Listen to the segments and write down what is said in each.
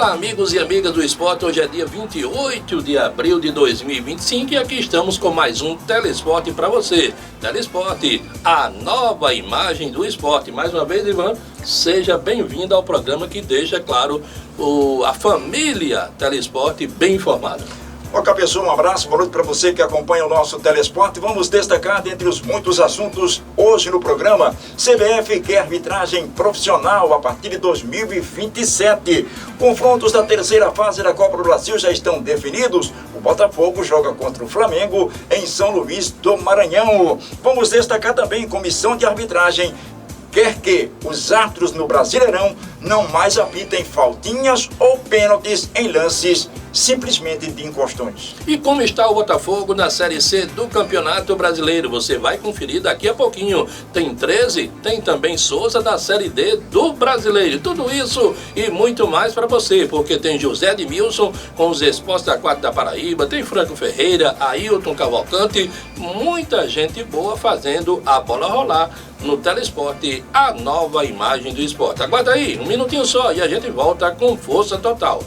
Olá, amigos e amigas do esporte. Hoje é dia 28 de abril de 2025 e aqui estamos com mais um Telesporte para você. Telesporte, a nova imagem do esporte. Mais uma vez, Ivan, seja bem-vindo ao programa que deixa, claro, a família Telesporte bem informada. Ó, Cabeção, um abraço, boa noite para você que acompanha o nosso Telesporte. Vamos destacar dentre os muitos assuntos hoje no programa. CBF quer arbitragem profissional a partir de 2027. Confrontos da terceira fase da Copa do Brasil já estão definidos. O Botafogo joga contra o Flamengo em São Luís do Maranhão. Vamos destacar também comissão de arbitragem quer que os árbitros no Brasileirão não mais apitem faltinhas ou pênaltis em lances simplesmente de encostões. E como está o Botafogo na Série C do Campeonato Brasileiro? Você vai conferir daqui a pouquinho. Tem 13, tem também Souza da Série D do Brasileiro. Tudo isso e muito mais para você, porque tem José Edmilson com os Esportes Aquáticos da Paraíba, tem Franco Ferreira, Ailton Cavalcante, muita gente boa fazendo a bola rolar no Telesporte, a nova imagem do esporte. Aguarda aí, um minutinho só e a gente volta com força total.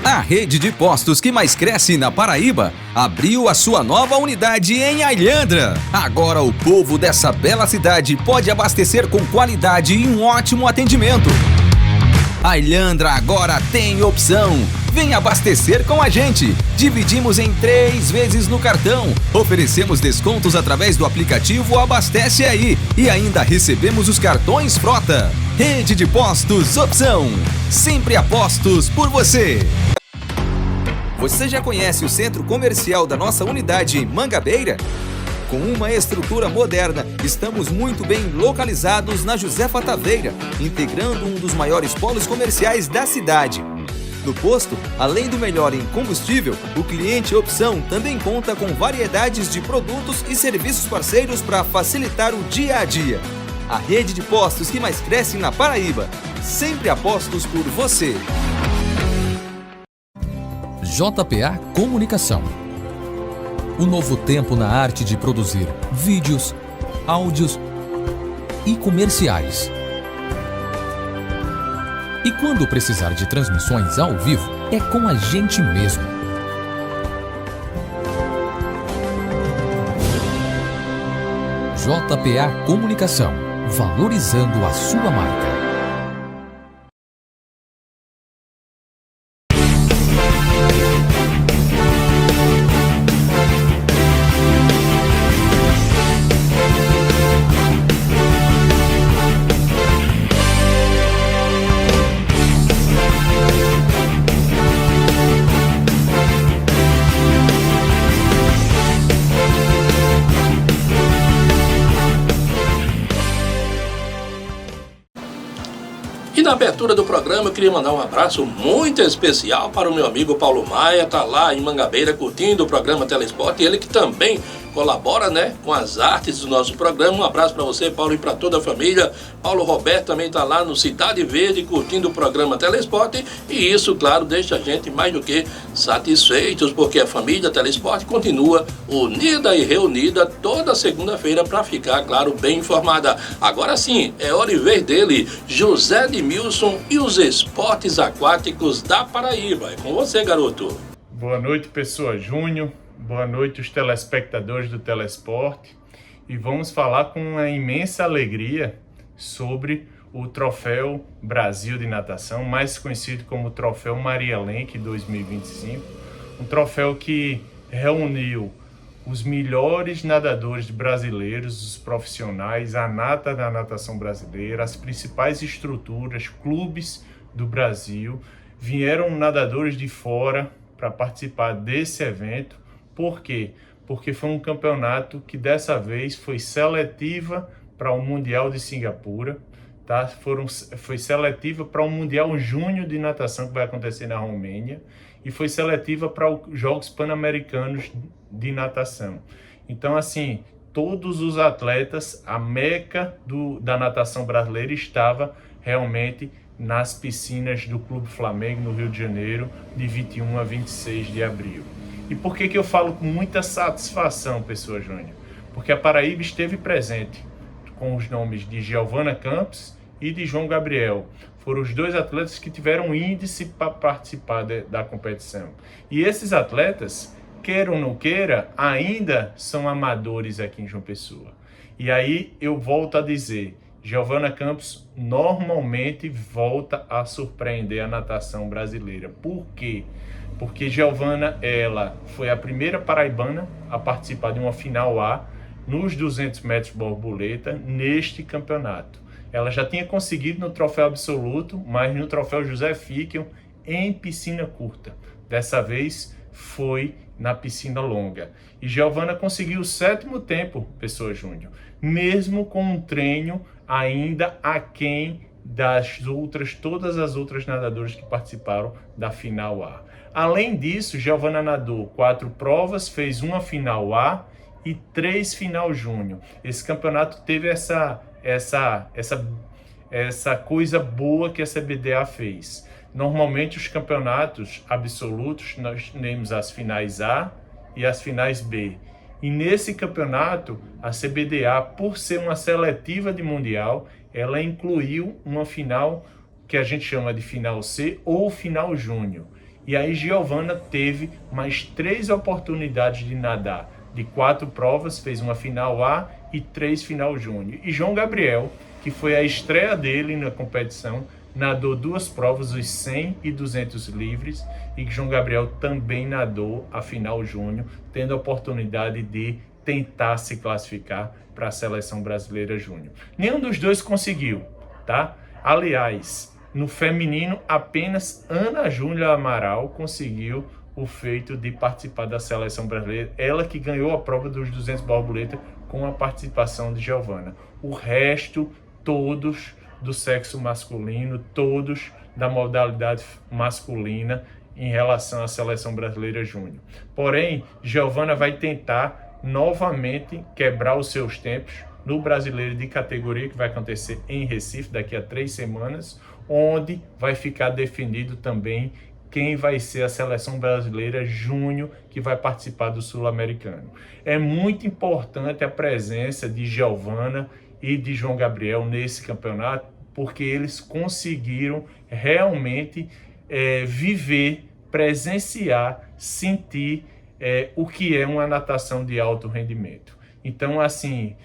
A rede de postos que mais cresce na Paraíba abriu a sua nova unidade em Ilhandra. Agora o povo dessa bela cidade pode abastecer com qualidade e um ótimo atendimento. A Ilhandra agora tem opção. Vem abastecer com a gente. Dividimos em 3 vezes no cartão. Oferecemos descontos através do aplicativo Abastece Aí. E ainda recebemos os cartões Frota. Rede de Postos Opção. Sempre apostos por você. Você já conhece o centro comercial da nossa unidade em Mangabeira? Com uma estrutura moderna, estamos muito bem localizados na Josefa Taveira, integrando um dos maiores polos comerciais da cidade. No posto, além do melhor em combustível, o cliente Opção também conta com variedades de produtos e serviços parceiros para facilitar o dia a dia. A rede de postos que mais cresce na Paraíba. Sempre apostos por você. JPA Comunicação. O novo tempo na arte de produzir vídeos, áudios e comerciais. E quando precisar de transmissões ao vivo, é com a gente mesmo. JPA Comunicação, valorizando a sua marca. Na abertura do programa, eu queria mandar um abraço muito especial para o meu amigo Paulo Maia, tá lá em Mangabeira curtindo o programa Telesporte, ele que também colabora, né, com as artes do nosso programa. Um abraço para você, Paulo, e para toda a família. Paulo Roberto também tá lá no Cidade Verde curtindo o programa Telesporte e isso, claro, deixa a gente mais do que satisfeitos, porque a família Telesporte continua unida e reunida toda segunda-feira para ficar, claro, bem informada. Agora sim, é hora e vez dele, José Edmilson e os Esportes Aquáticos da Paraíba. É com você, garoto. Boa noite, pessoa Júnior. Boa noite, os telespectadores do Telesporte. E vamos falar com uma imensa alegria sobre o Troféu Brasil de Natação, mais conhecido como Troféu Maria Lenk 2025. Um troféu que reuniu os melhores nadadores brasileiros, os profissionais, a nata da natação brasileira, as principais estruturas, clubes do Brasil. Vieram nadadores de fora para participar desse evento. Por quê? Porque foi um campeonato que dessa vez foi seletiva para o Mundial de Singapura, tá? Foi seletiva para o Mundial Júnior de Natação que vai acontecer na Romênia e foi seletiva para os Jogos Pan-Americanos de natação. Então, assim, todos os atletas, a meca da natação brasileira estava realmente nas piscinas do Clube Flamengo, no Rio de Janeiro, de 21 a 26 de abril. E por que eu falo com muita satisfação, Pessoa Júnior? Porque a Paraíba esteve presente com os nomes de Giovana Campos e de João Gabriel. Foram os dois atletas que tiveram índice para participar da competição. E esses atletas, queira ou não queira, ainda são amadores aqui em João Pessoa. E aí eu volto a dizer, Giovana Campos normalmente volta a surpreender a natação brasileira. Por quê? Porque Giovana, ela foi a primeira paraibana a participar de uma final A nos 200 metros borboleta neste campeonato. Ela já tinha conseguido no troféu absoluto, mas no troféu José Fickel em piscina curta. Dessa vez foi na piscina longa. E Giovana conseguiu o 7º tempo, Pessoa Júnior, mesmo com um treino ainda aquém todas as outras nadadoras que participaram da final A. Além disso, Giovana nadou 4 provas, fez uma final A e 3 final júnior. Esse campeonato teve essa coisa boa que a CBDA fez. Normalmente os campeonatos absolutos nós temos as finais A e as finais B. E nesse campeonato a CBDA, por ser uma seletiva de mundial, ela incluiu uma final que a gente chama de final C ou final júnior. E aí Giovana teve mais 3 oportunidades de nadar. De 4 provas, fez uma final A e 3 final júnior. E João Gabriel, que foi a estreia dele na competição, nadou 2 provas, os 100 e 200 livres, e João Gabriel também nadou a final júnior, tendo a oportunidade de tentar se classificar para a seleção brasileira júnior. Nenhum dos dois conseguiu, tá? Aliás, no feminino, apenas Ana Júlia Amaral conseguiu o feito de participar da seleção brasileira. Ela que ganhou a prova dos 200 borboleta com a participação de Giovana. O resto, todos do sexo masculino, todos da modalidade masculina em relação à seleção brasileira júnior. Porém, Giovana vai tentar novamente quebrar os seus tempos no brasileiro de categoria, que vai acontecer em Recife daqui a 3 semanas, onde vai ficar definido também quem vai ser a seleção brasileira júnior que vai participar do Sul-Americano. É muito importante a presença de Giovana e de João Gabriel nesse campeonato, porque eles conseguiram realmente viver, presenciar, sentir o que é uma natação de alto rendimento. Então, assim,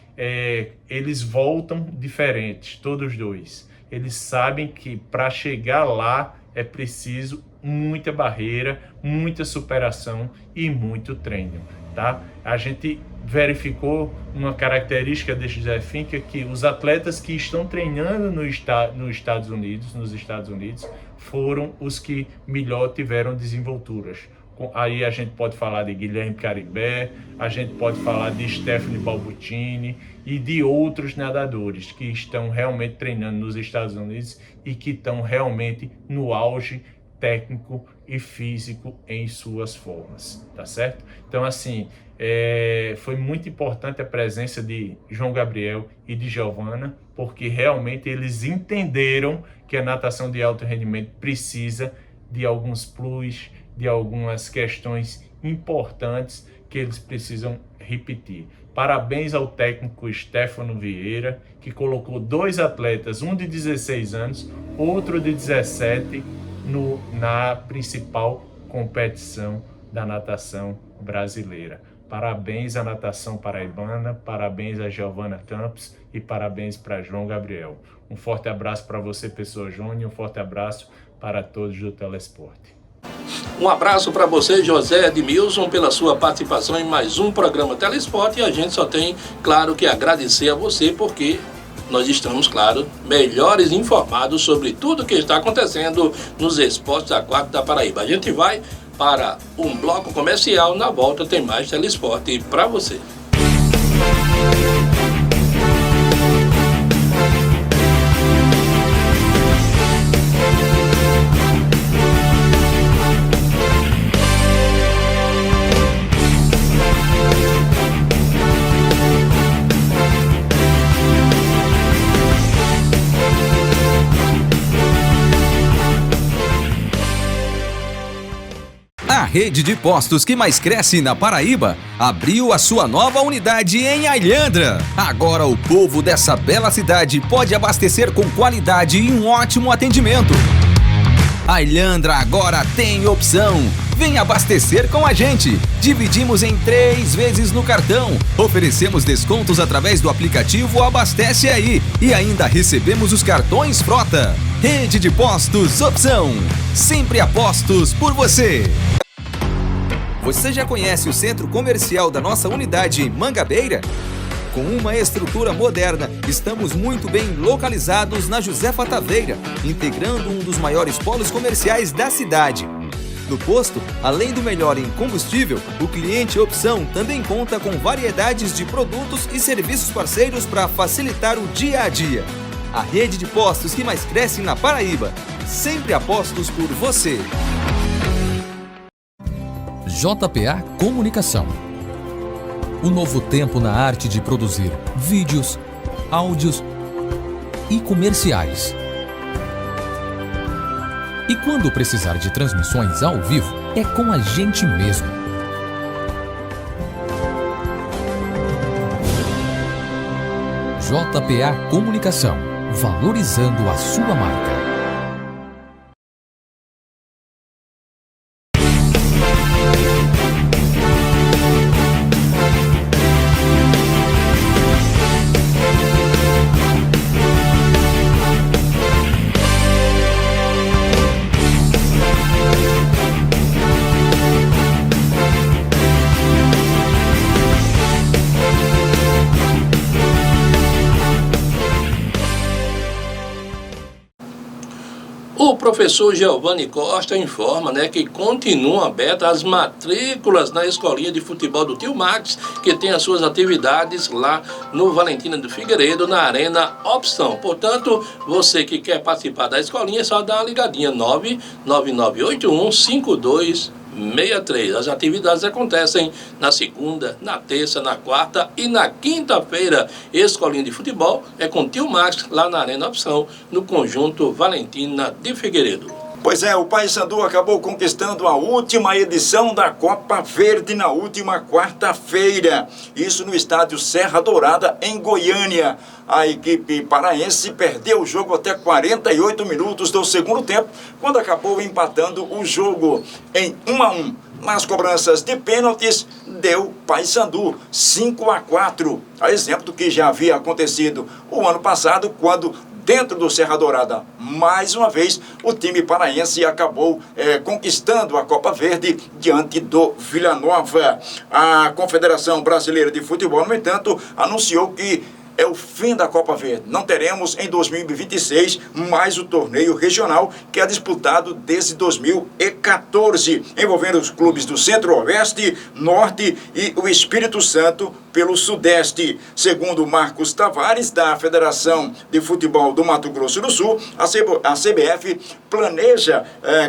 eles voltam diferentes, todos dois. Eles sabem que para chegar lá é preciso muita barreira, muita superação e muito treino, tá? A gente verificou uma característica desse José Fickel, que os atletas que estão treinando nos Estados Unidos foram os que melhor tiveram desenvolturas. Aí a gente pode falar de Guilherme Caribé, a gente pode falar de Stephanie Balbutini e de outros nadadores que estão realmente treinando nos Estados Unidos e que estão realmente no auge técnico e físico em suas formas, tá certo? Então, assim, foi muito importante a presença de João Gabriel e de Giovana, porque realmente eles entenderam que a natação de alto rendimento precisa de alguns plus, de algumas questões importantes que eles precisam repetir. Parabéns ao técnico Stefano Vieira, que colocou 2 atletas, um de 16 anos, outro de 17, na principal competição da natação brasileira. Parabéns à natação paraibana, parabéns a Giovana Campos e parabéns para João Gabriel. Um forte abraço para você, Pessoa Júnior, um forte abraço para todos do Telesporte. Um abraço para você, José Edmilson, pela sua participação em mais um programa Telesporte, e a gente só tem, claro, que agradecer a você, porque nós estamos, claro, melhores informados sobre tudo que está acontecendo nos esportes aquáticos da Paraíba. A gente vai para um bloco comercial, na volta tem mais Telesporte para você. rede de postos que mais cresce na Paraíba abriu a sua nova unidade em Alhandra. Agora o povo dessa bela cidade pode abastecer com qualidade e um ótimo atendimento. Alhandra agora tem opção. Vem abastecer com a gente. Dividimos em 3 vezes no cartão. Oferecemos descontos através do aplicativo Abastece Aí. E ainda recebemos os cartões Frota. Rede de Postos Opção. Sempre apostos por você. Você já conhece o centro comercial da nossa unidade em Mangabeira? Com uma estrutura moderna, estamos muito bem localizados na Josefa Taveira, integrando um dos maiores polos comerciais da cidade. No posto, além do melhor em combustível, o cliente Opção também conta com variedades de produtos e serviços parceiros para facilitar o dia a dia. A rede de postos que mais cresce na Paraíba. Sempre apostos por você. JPA Comunicação. Um novo tempo na arte de produzir vídeos, áudios e comerciais. E quando precisar de transmissões ao vivo, é com a gente mesmo. JPA Comunicação, valorizando a sua marca. O professor Giovanni Costa informa, que continuam abertas as matrículas na escolinha de futebol do Tio Max, que tem as suas atividades lá no Valentina do Figueiredo, na Arena Opção. Portanto, você que quer participar da escolinha, é só dar uma ligadinha, 999815263. As atividades acontecem na segunda, na terça, na quarta e na quinta-feira. Escolinha de futebol é com Tio Max, lá na Arena Opção, no conjunto Valentina de Figueiredo. Pois é, o Paysandu acabou conquistando a última edição da Copa Verde na última quarta-feira. Isso no estádio Serra Dourada, em Goiânia. A equipe paraense perdeu o jogo até 48 minutos do segundo tempo, quando acabou empatando o jogo em 1-1. Nas cobranças de pênaltis, deu Paysandu 5-4. A exemplo do que já havia acontecido o ano passado, quando dentro do Serra Dourada, mais uma vez, o time paraense acabou conquistando a Copa Verde diante do Vila Nova. A Confederação Brasileira de Futebol, no entanto, anunciou que é o fim da Copa Verde. Não teremos em 2026 mais o torneio regional, que é disputado desde 2014, envolvendo os clubes do Centro-Oeste, Norte e o Espírito Santo pelo Sudeste. Segundo Marcos Tavares, da Federação de Futebol do Mato Grosso do Sul, a CBF planeja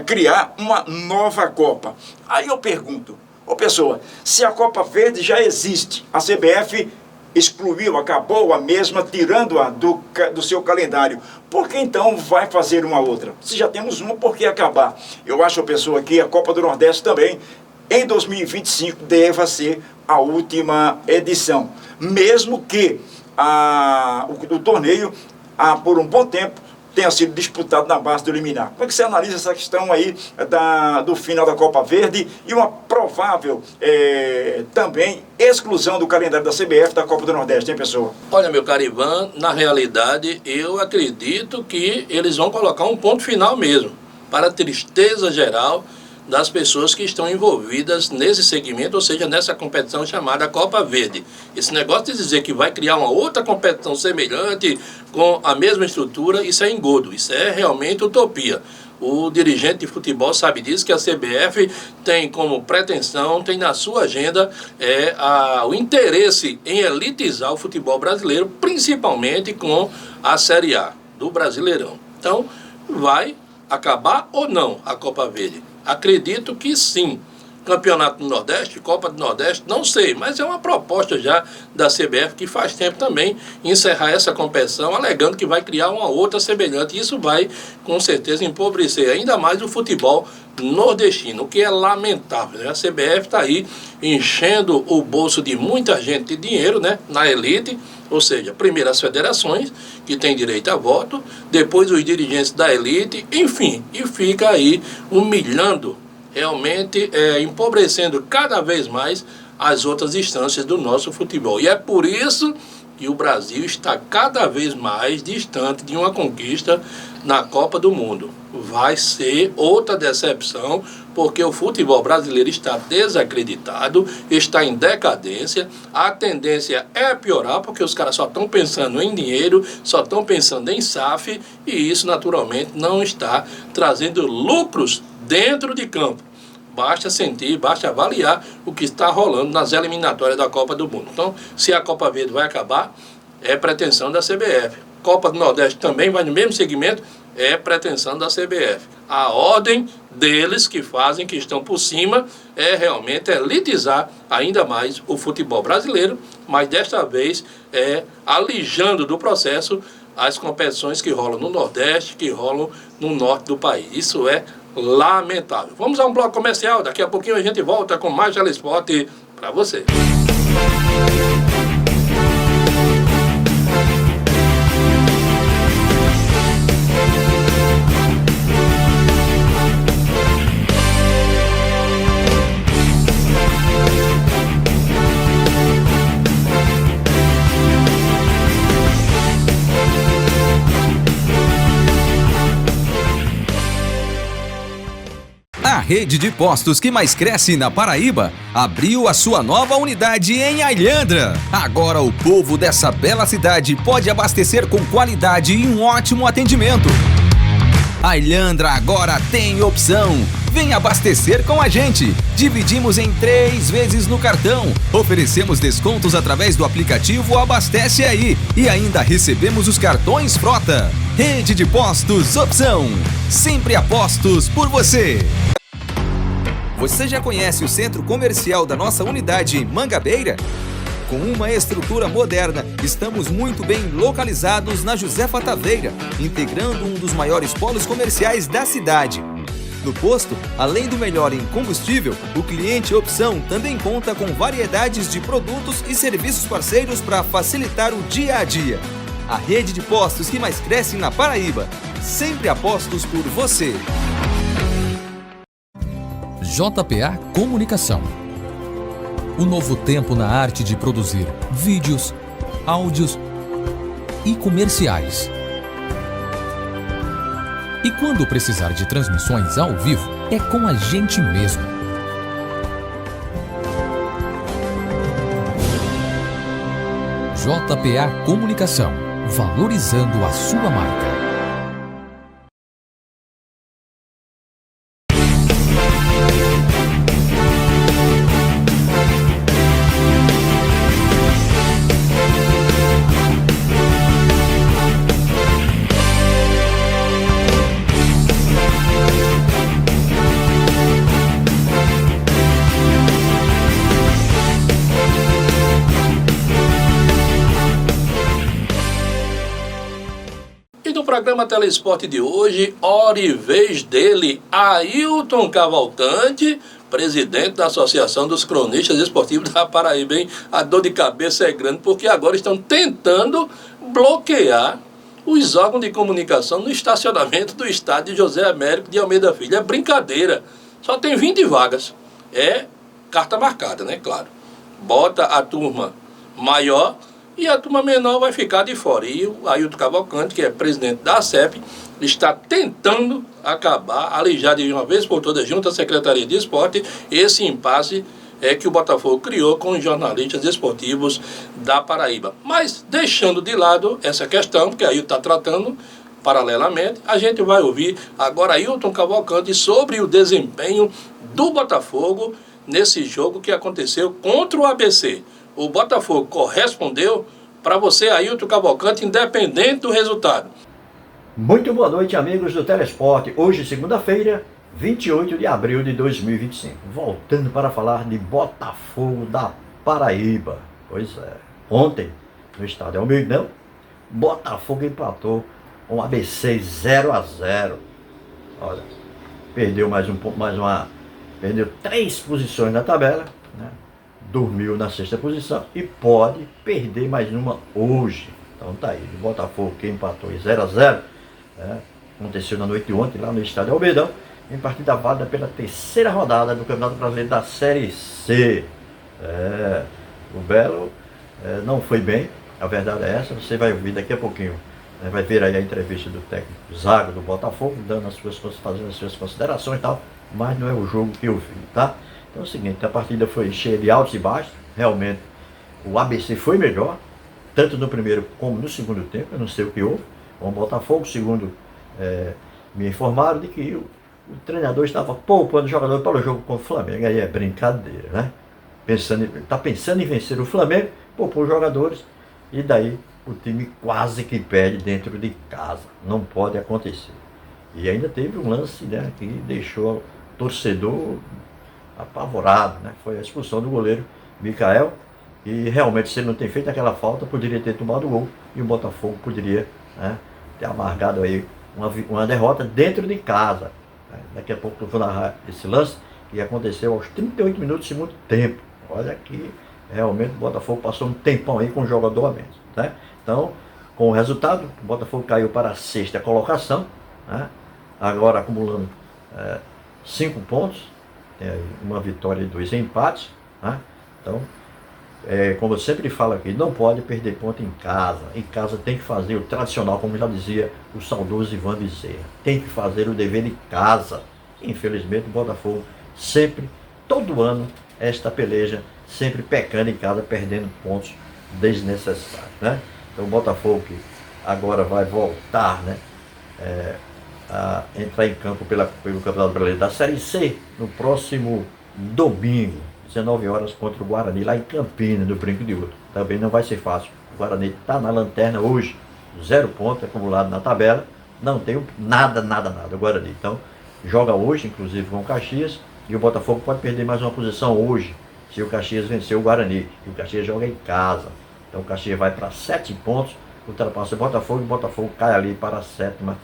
criar uma nova Copa. Aí eu pergunto, pessoa, se a Copa Verde já existe, a CBF excluiu, acabou a mesma, tirando-a do seu calendário, por que então vai fazer uma outra? Se já temos uma, por que acabar? Eu acho, pessoa, que a Copa do Nordeste também, em 2025, deva ser a última edição. Mesmo que o torneio, por um bom tempo, tenha sido disputado na base do liminar. Como é que você analisa essa questão aí do final da Copa Verde e uma provável também exclusão do calendário da CBF da Copa do Nordeste, hein, pessoal? Olha, meu caro Ivan, na realidade, eu acredito que eles vão colocar um ponto final mesmo, para a tristeza geral das pessoas que estão envolvidas nesse segmento, ou seja, nessa competição chamada Copa Verde. Esse negócio de dizer que vai criar uma outra competição semelhante, com a mesma estrutura, isso é engodo, isso é realmente utopia. O dirigente de futebol sabe disso, que a CBF tem como pretensão, tem na sua agenda o interesse em elitizar o futebol brasileiro, principalmente com a Série A do Brasileirão. Então, vai acabar ou não a Copa Verde? Acredito que sim, Campeonato do Nordeste, Copa do Nordeste, não sei, mas é uma proposta já da CBF que faz tempo também encerrar essa competição, alegando que vai criar uma outra semelhante. Isso vai, com certeza, empobrecer ainda mais o futebol nordestino, o que é lamentável, né? A CBF está aí enchendo o bolso de muita gente de dinheiro, né, na elite, ou seja, primeiro as federações, que têm direito a voto, depois os dirigentes da elite, enfim, e fica aí humilhando, realmente empobrecendo cada vez mais as outras instâncias do nosso futebol. E é por isso que o Brasil está cada vez mais distante de uma conquista na Copa do Mundo. Vai ser outra decepção, porque o futebol brasileiro está desacreditado, está em decadência, a tendência é piorar, porque os caras só estão pensando em dinheiro, só estão pensando em SAF, e isso naturalmente não está trazendo lucros dentro de campo. Basta sentir, basta avaliar o que está rolando nas eliminatórias da Copa do Mundo. Então, se a Copa Verde vai acabar, é pretensão da CBF. Copa do Nordeste também vai no mesmo segmento, é pretensão da CBF. A ordem deles que fazem, que estão por cima, é realmente elitizar ainda mais o futebol brasileiro, mas desta vez alijando do processo as competições que rolam no Nordeste, que rolam no Norte do país. Isso é lamentável. Vamos a um bloco comercial, daqui a pouquinho a gente volta com mais Telesport para você. A rede de postos que mais cresce na Paraíba abriu a sua nova unidade em Alhandra. Agora o povo dessa bela cidade pode abastecer com qualidade e um ótimo atendimento. Alhandra agora tem opção. Vem abastecer com a gente. Dividimos em 3 vezes no cartão. Oferecemos descontos através do aplicativo Abastece Aí. E ainda recebemos os cartões Frota. Rede de Postos Opção. Sempre apostos por você. Você já conhece o centro comercial da nossa unidade em Mangabeira? Com uma estrutura moderna, estamos muito bem localizados na Josefa Taveira, integrando um dos maiores polos comerciais da cidade. No posto, além do melhor em combustível, o cliente Opção também conta com variedades de produtos e serviços parceiros para facilitar o dia a dia. A rede de postos que mais cresce na Paraíba. Sempre apostos por você. JPA Comunicação. O novo tempo na arte de produzir vídeos, áudios e comerciais. E quando precisar de transmissões ao vivo, é com a gente mesmo. JPA Comunicação, valorizando a sua marca. Programa Telesport de hoje, hora e vez dele, Ailton Cavalcante, presidente da Associação dos Cronistas Esportivos da Paraíba, hein? A dor de cabeça é grande, porque agora estão tentando bloquear os órgãos de comunicação no estacionamento do estádio José Américo de Almeida Filho. É brincadeira, só tem 20 vagas, é carta marcada, né, claro. Bota a turma maior e a turma menor vai ficar de fora. E o Ailton Cavalcante, que é presidente da ACEP, está tentando acabar, alijar de uma vez por todas, junto à Secretaria de Esporte, esse impasse que o Botafogo criou com os jornalistas esportivos da Paraíba. Mas, deixando de lado essa questão, porque Ailton está tratando paralelamente, a gente vai ouvir agora Ailton Cavalcante sobre o desempenho do Botafogo nesse jogo que aconteceu contra o ABC. O Botafogo correspondeu para você, Ailton Cavalcante, independente do resultado. Muito boa noite, amigos do Telesport. Hoje, segunda-feira, 28 de abril de 2025. Voltando para falar de Botafogo da Paraíba. Pois é, ontem, no estádio Almeidão, Botafogo empatou com o ABC 0-0. Olha, perdeu perdeu 3 posições na tabela, né? Dormiu na 6ª posição e pode perder mais uma hoje. Então tá aí, o Botafogo que empatou em 0-0, né? Aconteceu na noite de ontem lá no estádio Almeidão, em partida válida pela 3ª rodada do Campeonato Brasileiro da Série C. O Belo não foi bem, a verdade é essa, você vai ouvir daqui a pouquinho, né? Vai ver aí a entrevista do técnico Zago do Botafogo, fazendo as suas considerações e tal, mas não é o jogo que eu vi, tá? Então é o seguinte, a partida foi cheia de altos e baixos, realmente o ABC foi melhor, tanto no primeiro como no segundo tempo, eu não sei o que houve, com o Botafogo, segundo me informaram de que o treinador estava poupando o jogador para o jogo com o Flamengo. Aí é brincadeira, né? Está pensando em vencer o Flamengo, poupou os jogadores e daí o time quase que perde dentro de casa. Não pode acontecer. E ainda teve um lance, né, que deixou o torcedor apavorado, né? Foi a expulsão do goleiro Micael. E realmente, se ele não tem feito aquela falta, poderia ter tomado o gol e o Botafogo poderia, né, ter amargado aí uma derrota dentro de casa. Daqui a pouco eu vou narrar esse lance que aconteceu aos 38 minutos do segundo tempo. Olha que realmente o Botafogo passou um tempão aí com o jogador a menos, né? Então, com o resultado, o Botafogo caiu para a 6ª colocação, né? Agora acumulando 5 pontos, tem aí uma vitória e 2 empates, né? Então, como eu sempre falo aqui, não pode perder ponto em casa. Em casa tem que fazer o tradicional, como já dizia o saudoso Ivan Bezerra. Tem que fazer o dever de casa. Infelizmente o Botafogo sempre, todo ano, esta peleja, sempre pecando em casa, perdendo pontos desnecessários, né? Então o Botafogo que agora vai voltar, né, a entrar em campo pelo Campeonato Brasileiro da Série C no próximo domingo, 19 horas, contra o Guarani, lá em Campinas, no Brinco de Ouro. Também não vai ser fácil. O Guarani está na lanterna hoje, 0 pontos acumulado na tabela, não tem nada, o Guarani. Então, joga hoje, inclusive, com o Caxias, e o Botafogo pode perder mais uma posição hoje, se o Caxias vencer o Guarani. E o Caxias joga em casa. Então, o Caxias vai para 7 pontos, ultrapassa o Botafogo, e o Botafogo cai ali para a 7ª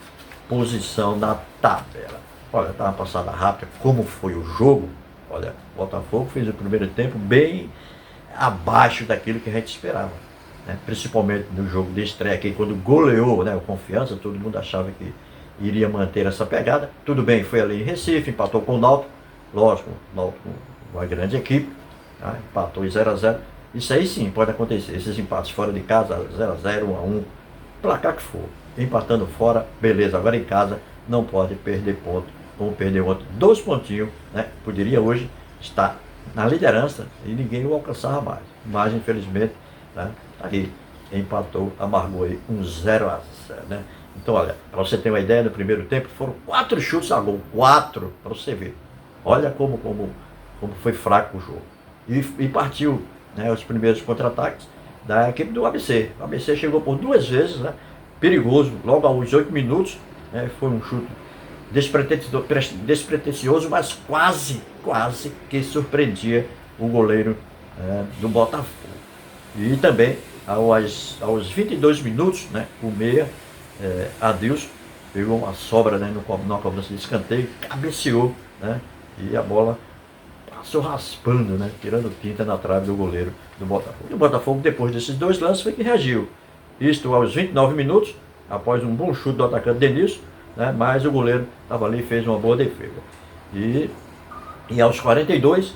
posição na tabela. Olha, dá uma passada rápida, como foi o jogo. Olha, o Botafogo fez o primeiro tempo bem abaixo daquilo que a gente esperava, né? Principalmente no jogo de estreia aqui, quando goleou, né, o Confiança, todo mundo achava que iria manter essa pegada. Tudo bem, foi ali em Recife, empatou com o Náutico, lógico, o Náutico uma grande equipe, tá? Empatou em 0-0. Isso aí sim pode acontecer, esses empates fora de casa, 0-0, 1-1, placar que for, empatando fora, beleza. Agora em casa não pode perder ponto, como perdeu ontem 2 pontinhos, né? Poderia hoje estar na liderança e ninguém o alcançava mais. Mas infelizmente, né, aí empatou, amargou aí um 0-0, né? Então olha, para você ter uma ideia, no primeiro tempo foram 4 chutes a gol, 4, para você ver. Olha como foi fraco o jogo. E partiu, né, os primeiros contra-ataques da equipe do ABC. O ABC chegou por 2 vezes, né, perigoso, logo aos 8 minutos, né, foi um chute despretensioso, mas quase que surpreendia o goleiro do Botafogo. E também aos 22 minutos, né, o meia Adilson pegou uma sobra, né, numa cobrança de escanteio, cabeceou, né, e a bola passou raspando, né, tirando tinta na trave do goleiro do Botafogo. E o Botafogo, depois desses 2 lances, foi que reagiu. Isto aos 29 minutos, após um bom chute do atacante Denilson, né, mas o goleiro estava ali e fez uma boa defesa. E aos 42,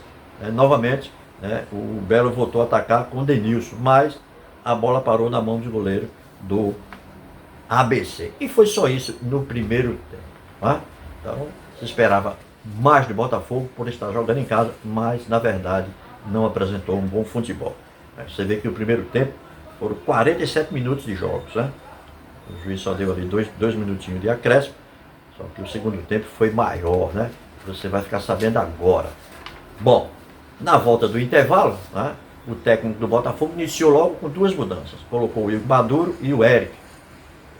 novamente, né, o Belo voltou a atacar com o Denilson, mas a bola parou na mão do goleiro do ABC. E foi só isso no primeiro tempo. Tá? Então, se esperava mais do Botafogo por estar jogando em casa, mas, na verdade, não apresentou um bom futebol. Você vê que o primeiro tempo foram 47 minutos de jogos, né? O juiz só deu ali 2 minutinhos de acréscimo, só que o segundo tempo foi maior, né? Você vai ficar sabendo agora. Bom, na volta do intervalo, né, o técnico do Botafogo iniciou logo com 2 mudanças. Colocou o Igor Maduro e o Eric.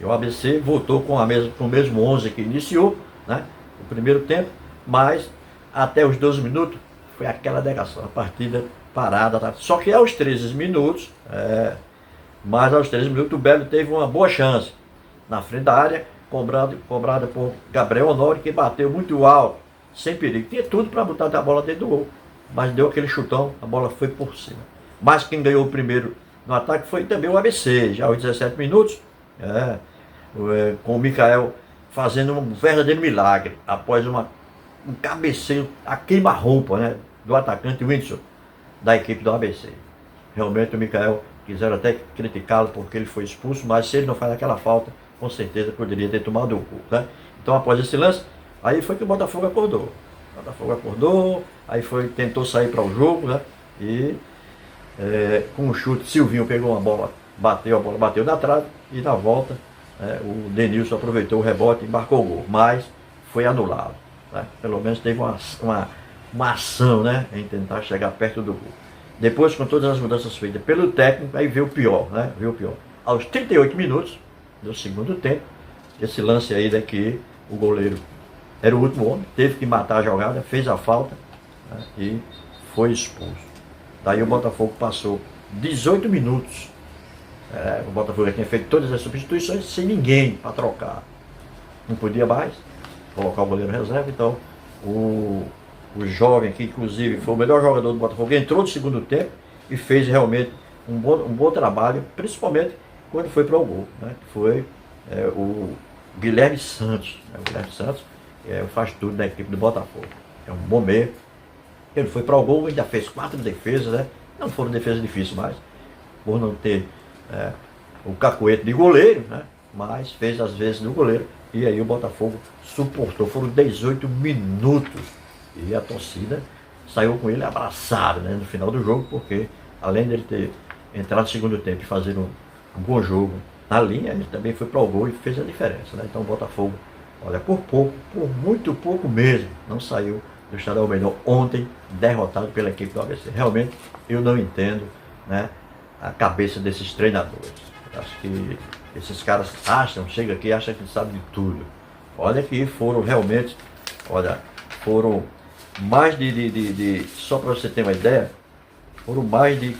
E o ABC voltou com o mesmo 11 que iniciou, né, o primeiro tempo, Mas até os 12 minutos foi aquela negação, a partida parada. Tá? Só que aos 13 minutos, o Belo teve uma boa chance na frente da área, cobrada por Gabriel Honório, que bateu muito alto, sem perigo. Tinha tudo para botar a bola dentro do gol, mas deu aquele chutão, a bola foi por cima. Mas quem ganhou o primeiro no ataque foi também o ABC, já aos 17 minutos, com o Mikael fazendo um verdadeiro milagre, após um cabeceio a queima-roupa, né, do atacante Whindersson, da equipe do ABC. Realmente o Mikael, quiseram até criticá-lo porque ele foi expulso, mas se ele não faz aquela falta, com certeza poderia ter tomado o gol, né? Então após esse lance, aí foi que o Botafogo acordou. Aí tentou sair para o jogo, né? E com um chute, Silvinho pegou uma bola, a bola bateu na trave, e na volta o Denilson aproveitou o rebote e marcou o gol, mas foi anulado, né? Pelo menos teve uma ação, né, em tentar chegar perto do gol. Depois, com todas as mudanças feitas pelo técnico, aí veio o pior, né? Aos 38 minutos do segundo tempo, esse lance aí que o goleiro era o último homem, teve que matar a jogada, fez a falta, né, e foi expulso. Daí o Botafogo passou 18 minutos. O Botafogo já tinha feito todas as substituições sem ninguém para trocar. Não podia mais colocar o goleiro reserva, então o jovem, que inclusive foi o melhor jogador do Botafogo, entrou no segundo tempo e fez realmente um bom trabalho, principalmente quando foi para o gol, né? Que foi o Guilherme Santos. O Guilherme Santos faz tudo da equipe do Botafogo. É um bom meio. Ele foi para o gol, ainda fez 4 defesas, né? Não foram defesas difíceis mais, por não ter o cacuete de goleiro, né? Mas fez as vezes do goleiro. E aí o Botafogo suportou. Foram 18 minutos. E a torcida saiu com ele abraçado, né, no final do jogo, porque além dele ter entrado no segundo tempo e fazer um bom jogo na linha, ele também foi para o gol e fez a diferença, né? Então o Botafogo, olha, por muito pouco mesmo, não saiu do Estadual Melhor ontem, derrotado pela equipe do ABC. Realmente eu não entendo, né, a cabeça desses treinadores. Acho que esses caras chegam aqui e acham que sabem de tudo. Olha que foram realmente, foram mais só para você ter uma ideia, foram mais de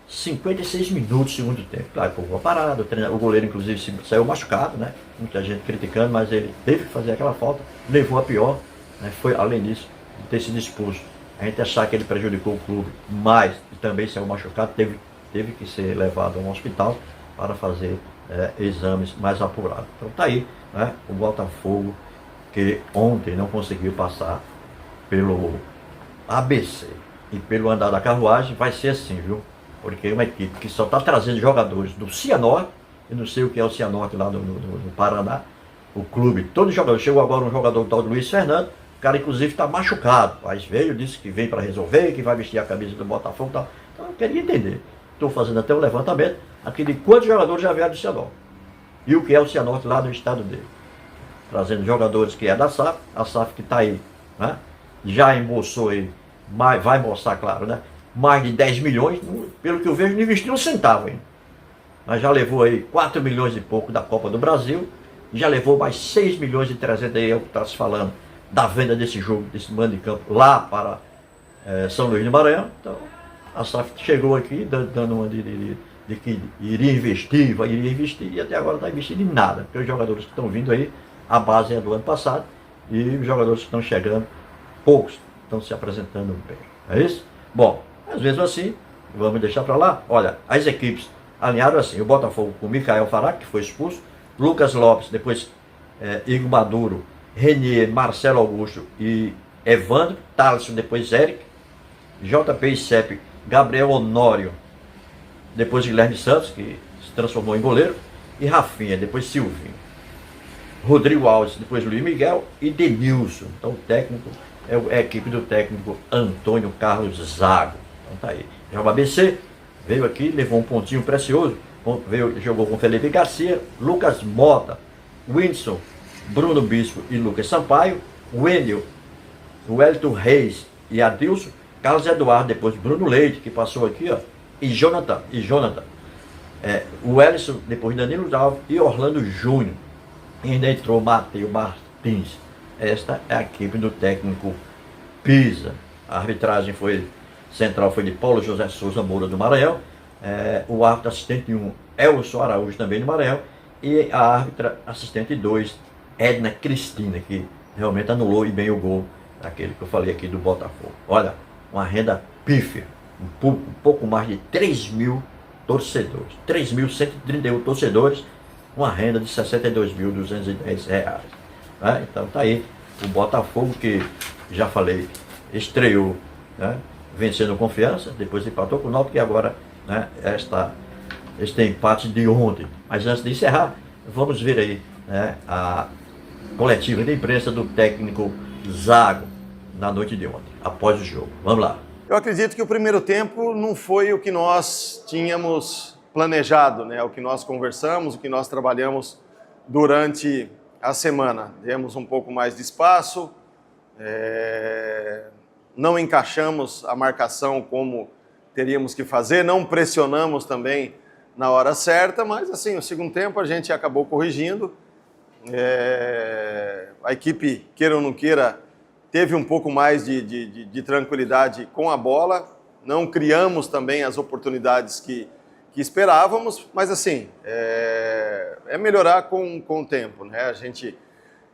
56 minutos do segundo tempo. Claro, foi uma parada, o goleiro inclusive saiu machucado, né? Muita gente criticando, mas ele teve que fazer aquela falta, levou a pior, né? Foi, além disso, de ter sido expulso. A gente achar que ele prejudicou o clube, mas também saiu machucado, teve que ser levado a um hospital para fazer exames mais apurados. Então tá aí, né? O Botafogo, que ontem não conseguiu passar pelo ABC e pelo andar da carruagem, vai ser assim, viu? Porque é uma equipe que só está trazendo jogadores do Cianorte, eu não sei o que é o Cianorte lá no Paraná, o clube, todo jogador, chegou agora um jogador tal de Luiz Fernando, o cara inclusive está machucado, mas veio, disse que vem para resolver, que vai vestir a camisa do Botafogo e tal. Então eu queria entender, estou fazendo até um levantamento aqui de quantos jogadores já vieram do Cianorte e o que é o Cianorte lá no estado dele, trazendo jogadores que é da SAF, a SAF que está aí, né? Já embolsou aí, vai embolsar, claro, né? Mais de 10 milhões, pelo que eu vejo, não investiu um centavo ainda. Mas já levou aí 4 milhões e pouco da Copa do Brasil, já levou mais 6 milhões e 300 aí, é o que está se falando, da venda desse jogo, desse mando de campo, lá para São Luís do Maranhão. Então, a SAF chegou aqui, dando uma de que iria investir, e até agora não está investindo em nada, porque os jogadores que estão vindo aí, a base é do ano passado, e os jogadores que estão chegando, poucos estão se apresentando bem. É isso? Bom, mas mesmo assim, vamos deixar para lá. Olha, as equipes alinharam assim, o Botafogo com Mikael Farac, que foi expulso, Lucas Lopes, depois Igor Maduro, Renier, Marcelo Augusto e Evandro, Thaleson, depois Eric, JP e Cep, Gabriel Honório, depois Guilherme Santos, que se transformou em goleiro, e Rafinha, depois Silvinho, Rodrigo Alves, depois Luiz Miguel e Denilson. Então o técnico é a equipe do técnico Antônio Carlos Zago. Então tá aí. Já o ABC veio aqui, levou um pontinho precioso, jogou com Felipe Garcia, Lucas Mota, Whindersson, Bruno Bispo e Lucas Sampaio, Wendel, Wellington Reis e Adilson, Carlos Eduardo, depois Bruno Leite, que passou aqui, ó, e Jonathan. O Ellison, depois Danilo Alves e Orlando Júnior. E ainda entrou Matheus Martins. esta é a equipe do técnico Pisa. A arbitragem central foi de Paulo José Souza Moura do Maranhão, o árbitro assistente 1, Elson Araújo também do Maranhão, e a árbitra assistente 2, Edna Cristina, que realmente anulou e bem o gol, aquele que eu falei aqui do Botafogo. Olha, uma renda pífia, um pouco mais de 3 mil torcedores, 3.131 torcedores, uma renda de R$ 62.210. Né? Então tá aí o Botafogo, que já falei, estreou, né? Vencendo Confiança, depois empatou com o Náutico e agora, né, este empate de ontem. Mas antes de encerrar, vamos ver aí, né, a coletiva de imprensa do técnico Zago na noite de ontem, após o jogo. Vamos lá. Eu acredito que o primeiro tempo não foi o que nós tínhamos planejado, né? O que nós conversamos, o que nós trabalhamos durante a semana. Demos um pouco mais de espaço, não encaixamos a marcação como teríamos que fazer, não pressionamos também na hora certa, mas assim, o segundo tempo a gente acabou corrigindo. A equipe, queira ou não queira, teve um pouco mais de tranquilidade com a bola, não criamos também as oportunidades que esperávamos, mas assim, é melhorar com o tempo, né? A gente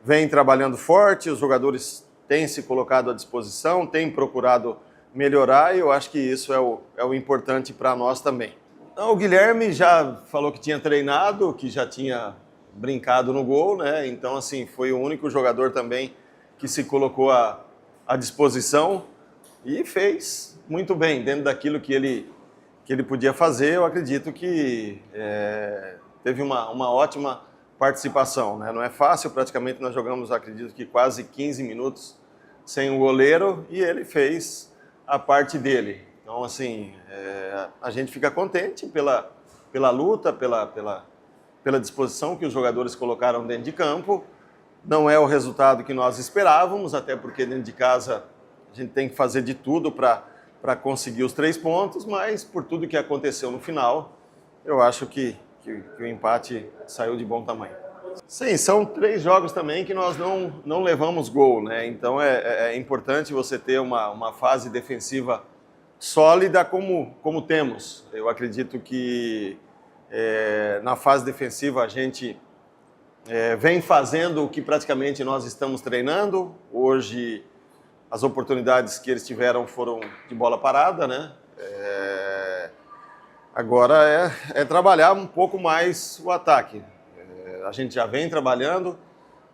vem trabalhando forte, os jogadores têm se colocado à disposição, têm procurado melhorar e eu acho que isso é o importante para nós também. Então, o Guilherme já falou que tinha treinado, que já tinha brincado no gol, né? Então, assim, foi o único jogador também que se colocou à disposição e fez muito bem, dentro daquilo que ele podia fazer. Eu acredito que teve uma ótima participação, né? Não é fácil, praticamente nós jogamos, acredito que quase 15 minutos sem o goleiro e ele fez a parte dele. Então, assim, a gente fica contente pela luta, pela disposição que os jogadores colocaram dentro de campo. Não é o resultado que nós esperávamos, até porque dentro de casa a gente tem que fazer de tudo para conseguir os 3 pontos, mas por tudo que aconteceu no final, eu acho que o empate saiu de bom tamanho. Sim, são 3 jogos também que nós não levamos gol, né? Então é importante você ter uma fase defensiva sólida como temos. Eu acredito que na fase defensiva a gente vem fazendo o que praticamente nós estamos treinando. Hoje as oportunidades que eles tiveram foram de bola parada, né? Agora é trabalhar um pouco mais o ataque. A gente já vem trabalhando,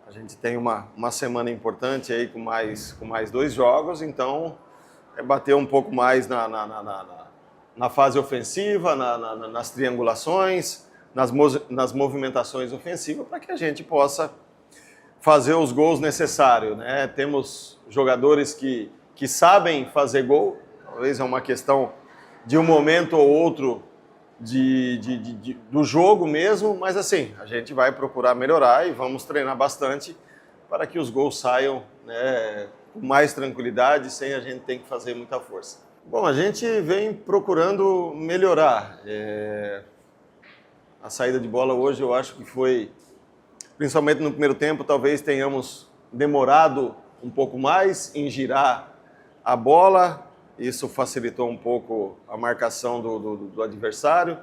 a gente tem uma semana importante aí com mais 2 jogos, então bater um pouco mais na fase ofensiva, nas triangulações, nas movimentações ofensivas, para que a gente possa fazer os gols necessários, né? Temos jogadores que sabem fazer gol, talvez é uma questão de um momento ou outro do jogo mesmo, mas assim, a gente vai procurar melhorar e vamos treinar bastante para que os gols saiam, né, com mais tranquilidade, sem a gente ter que fazer muita força. Bom, a gente vem procurando melhorar. A saída de bola hoje eu acho que foi, principalmente no primeiro tempo, talvez tenhamos demorado um pouco mais em girar a bola. Isso facilitou um pouco a marcação do adversário.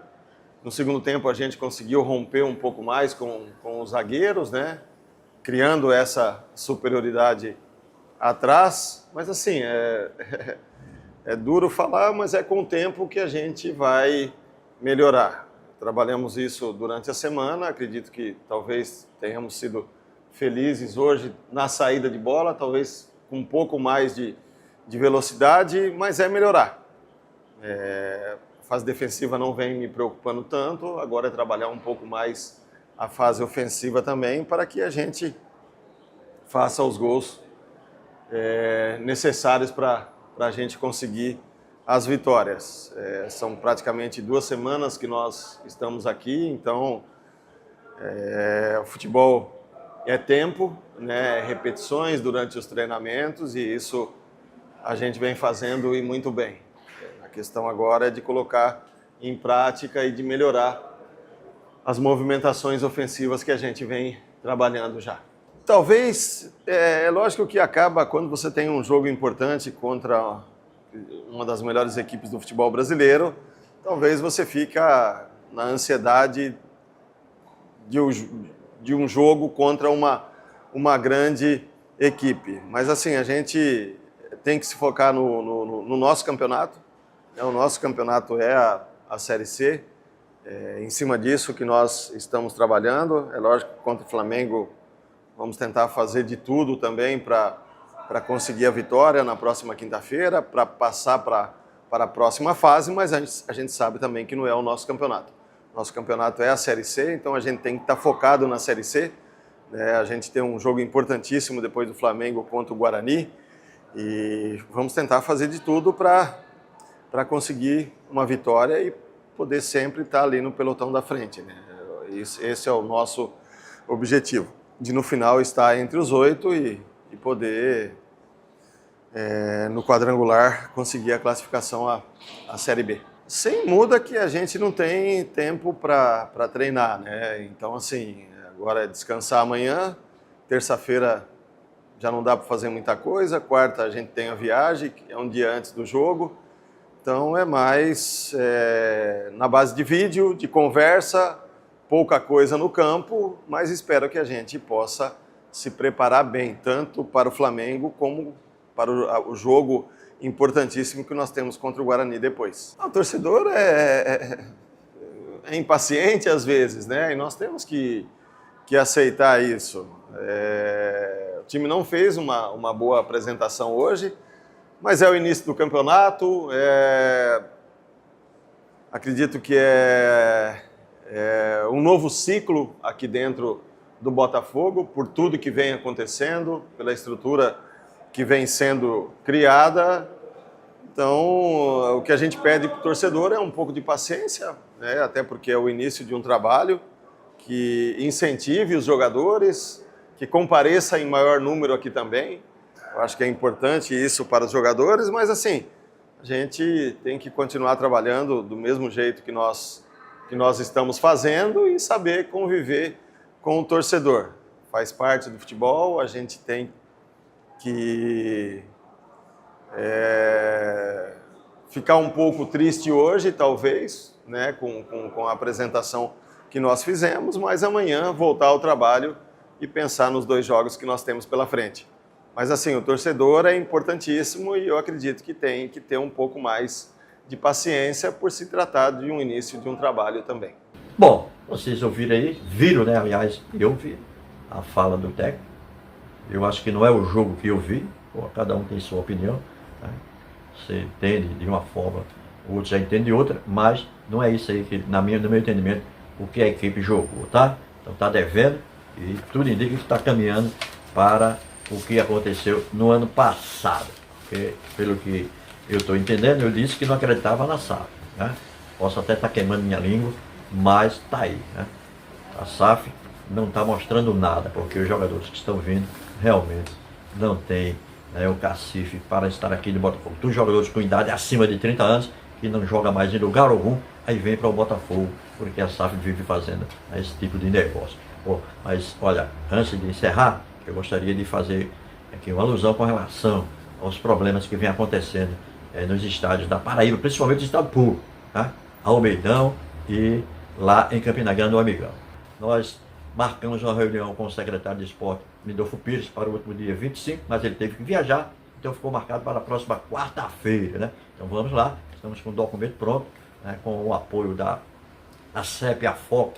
No segundo tempo a gente conseguiu romper um pouco mais com os zagueiros, né? Criando essa superioridade atrás. Mas assim, é duro falar, mas é com o tempo que a gente vai melhorar. Trabalhamos isso durante a semana, acredito que talvez tenhamos sido felizes hoje na saída de bola, talvez com um pouco mais de velocidade, mas é melhorar. A fase defensiva não vem me preocupando tanto, agora é trabalhar um pouco mais a fase ofensiva também, para que a gente faça os gols necessários para a gente conseguir as vitórias. São praticamente 2 semanas que nós estamos aqui, então o futebol é tempo, né, repetições durante os treinamentos e isso a gente vem fazendo e muito bem. A questão agora é de colocar em prática e de melhorar as movimentações ofensivas que a gente vem trabalhando já. Talvez, é lógico que acaba quando você tem um jogo importante contra uma das melhores equipes do futebol brasileiro, talvez você fica na ansiedade de um jogo contra uma grande equipe. Mas assim, a gente tem que se focar no nosso campeonato. O nosso campeonato é a Série C. Em cima disso que nós estamos trabalhando. É lógico que contra o Flamengo vamos tentar fazer de tudo também para conseguir a vitória na próxima quinta-feira, para passar para a próxima fase, mas a gente sabe também que não é o nosso campeonato. Nosso campeonato é a Série C, então a gente tem que estar focado na Série C. A gente tem um jogo importantíssimo depois do Flamengo contra o Guarani e vamos tentar fazer de tudo para conseguir uma vitória e poder sempre estar ali no pelotão da frente, né? Esse é o nosso objetivo, de no final estar entre os 8 e poder, no quadrangular, conseguir a classificação à Série B. Sem muda que a gente não tem tempo para treinar, né? Então, assim, agora é descansar amanhã, terça-feira já não dá para fazer muita coisa, quarta a gente tem a viagem, que é um dia antes do jogo. Então é mais na base de vídeo, de conversa, pouca coisa no campo, mas espero que a gente possa se preparar bem, tanto para o Flamengo como para o jogo importantíssimo que nós temos contra o Guarani depois. O torcedor é impaciente às vezes, né? E nós temos que aceitar isso. O time não fez uma boa apresentação hoje, mas é o início do campeonato, acredito que é um novo ciclo aqui dentro do Botafogo, por tudo que vem acontecendo, pela estrutura que vem sendo criada. Então, o que a gente pede para o torcedor é um pouco de paciência, né? Até porque é o início de um trabalho que incentive os jogadores, que compareça em maior número aqui também. Eu acho que é importante isso para os jogadores, mas assim, a gente tem que continuar trabalhando do mesmo jeito que nós estamos fazendo e saber conviver com o torcedor. Faz parte do futebol, a gente tem que ficar um pouco triste hoje, talvez, né, com a apresentação que nós fizemos, mas amanhã voltar ao trabalho e pensar nos 2 jogos que nós temos pela frente. Mas assim, o torcedor é importantíssimo e eu acredito que tem que ter um pouco mais de paciência por se tratar de um início de um trabalho também. Bom, vocês viram, né? Aliás, eu vi a fala do técnico. Eu acho que não é o jogo que eu vi, cada um tem sua opinião, né? Você entende de uma forma, o outro já entende de outra, mas não é isso aí que, no meu entendimento, o que a equipe jogou, tá? Então está devendo e tudo indica que está caminhando para o que aconteceu no ano passado. Porque, pelo que eu estou entendendo, eu disse que não acreditava na SAF, né? Posso até estar queimando minha língua, mas está aí, né? A SAF não está mostrando nada, porque os jogadores que estão vindo realmente não têm, né, o cacife para estar aqui no Botafogo. Os jogadores com idade acima de 30 anos que não jogam mais em lugar algum, aí vem para o Botafogo, porque a SAF vive fazendo, né, esse tipo de negócio. Mas olha, antes de encerrar, eu gostaria de fazer aqui uma alusão com relação aos problemas que vem acontecendo nos estádios da Paraíba, principalmente o estado público, tá? Almeidão e lá em Campina Grande, o Amigão. Nós marcamos uma reunião com o secretário de esporte, Lindolfo Pires, para o último dia 25, mas ele teve que viajar, então ficou marcado para a próxima quarta-feira, né? Então vamos lá, estamos com o documento pronto, né, com o apoio da ACEP, a FOC,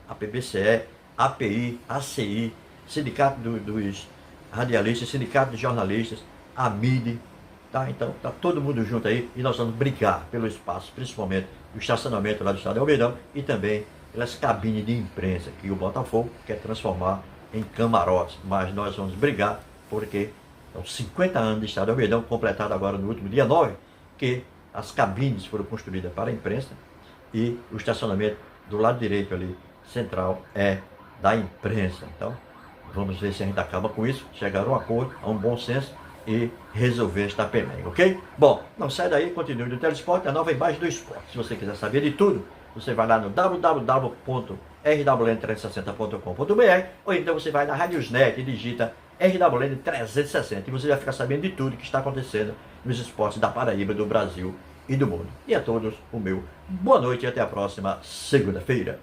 a PBCE, a API, a ACI, Sindicato dos Radialistas, Sindicato de Jornalistas, a MIDI, tá? Então tá todo mundo junto aí e nós vamos brigar pelo espaço, principalmente do estacionamento lá do estado de Almeidão e também pelas cabines de imprensa que o Botafogo quer transformar em camarotes. Mas nós vamos brigar porque são 50 anos de estado de Almeidão, completado agora no último dia 9, que as cabines foram construídas para a imprensa e o estacionamento do lado direito ali, central, é da imprensa. Então, vamos ver se a gente acaba com isso, chegar a um acordo, a um bom senso e resolver esta penega, ok? Bom, não sai daí, continue no Telesport, a nova imagem do esporte. Se você quiser saber de tudo, você vai lá no www.telesporte.com.br rwn360.com.br, ou então você vai na Radiosnet e digita RWN360 e você vai ficar sabendo de tudo que está acontecendo nos esportes da Paraíba, do Brasil e do mundo. E a todos o meu boa noite e até a próxima segunda-feira.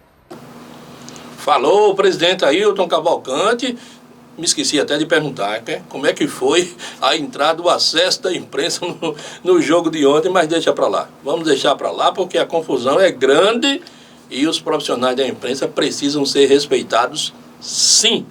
Falou o presidente Ailton Cavalcante. Me esqueci até de perguntar, né? Como é que foi a entrada, o acesso da imprensa no jogo de ontem, mas deixa para lá. Vamos deixar para lá porque a confusão é grande e os profissionais da imprensa precisam ser respeitados, sim.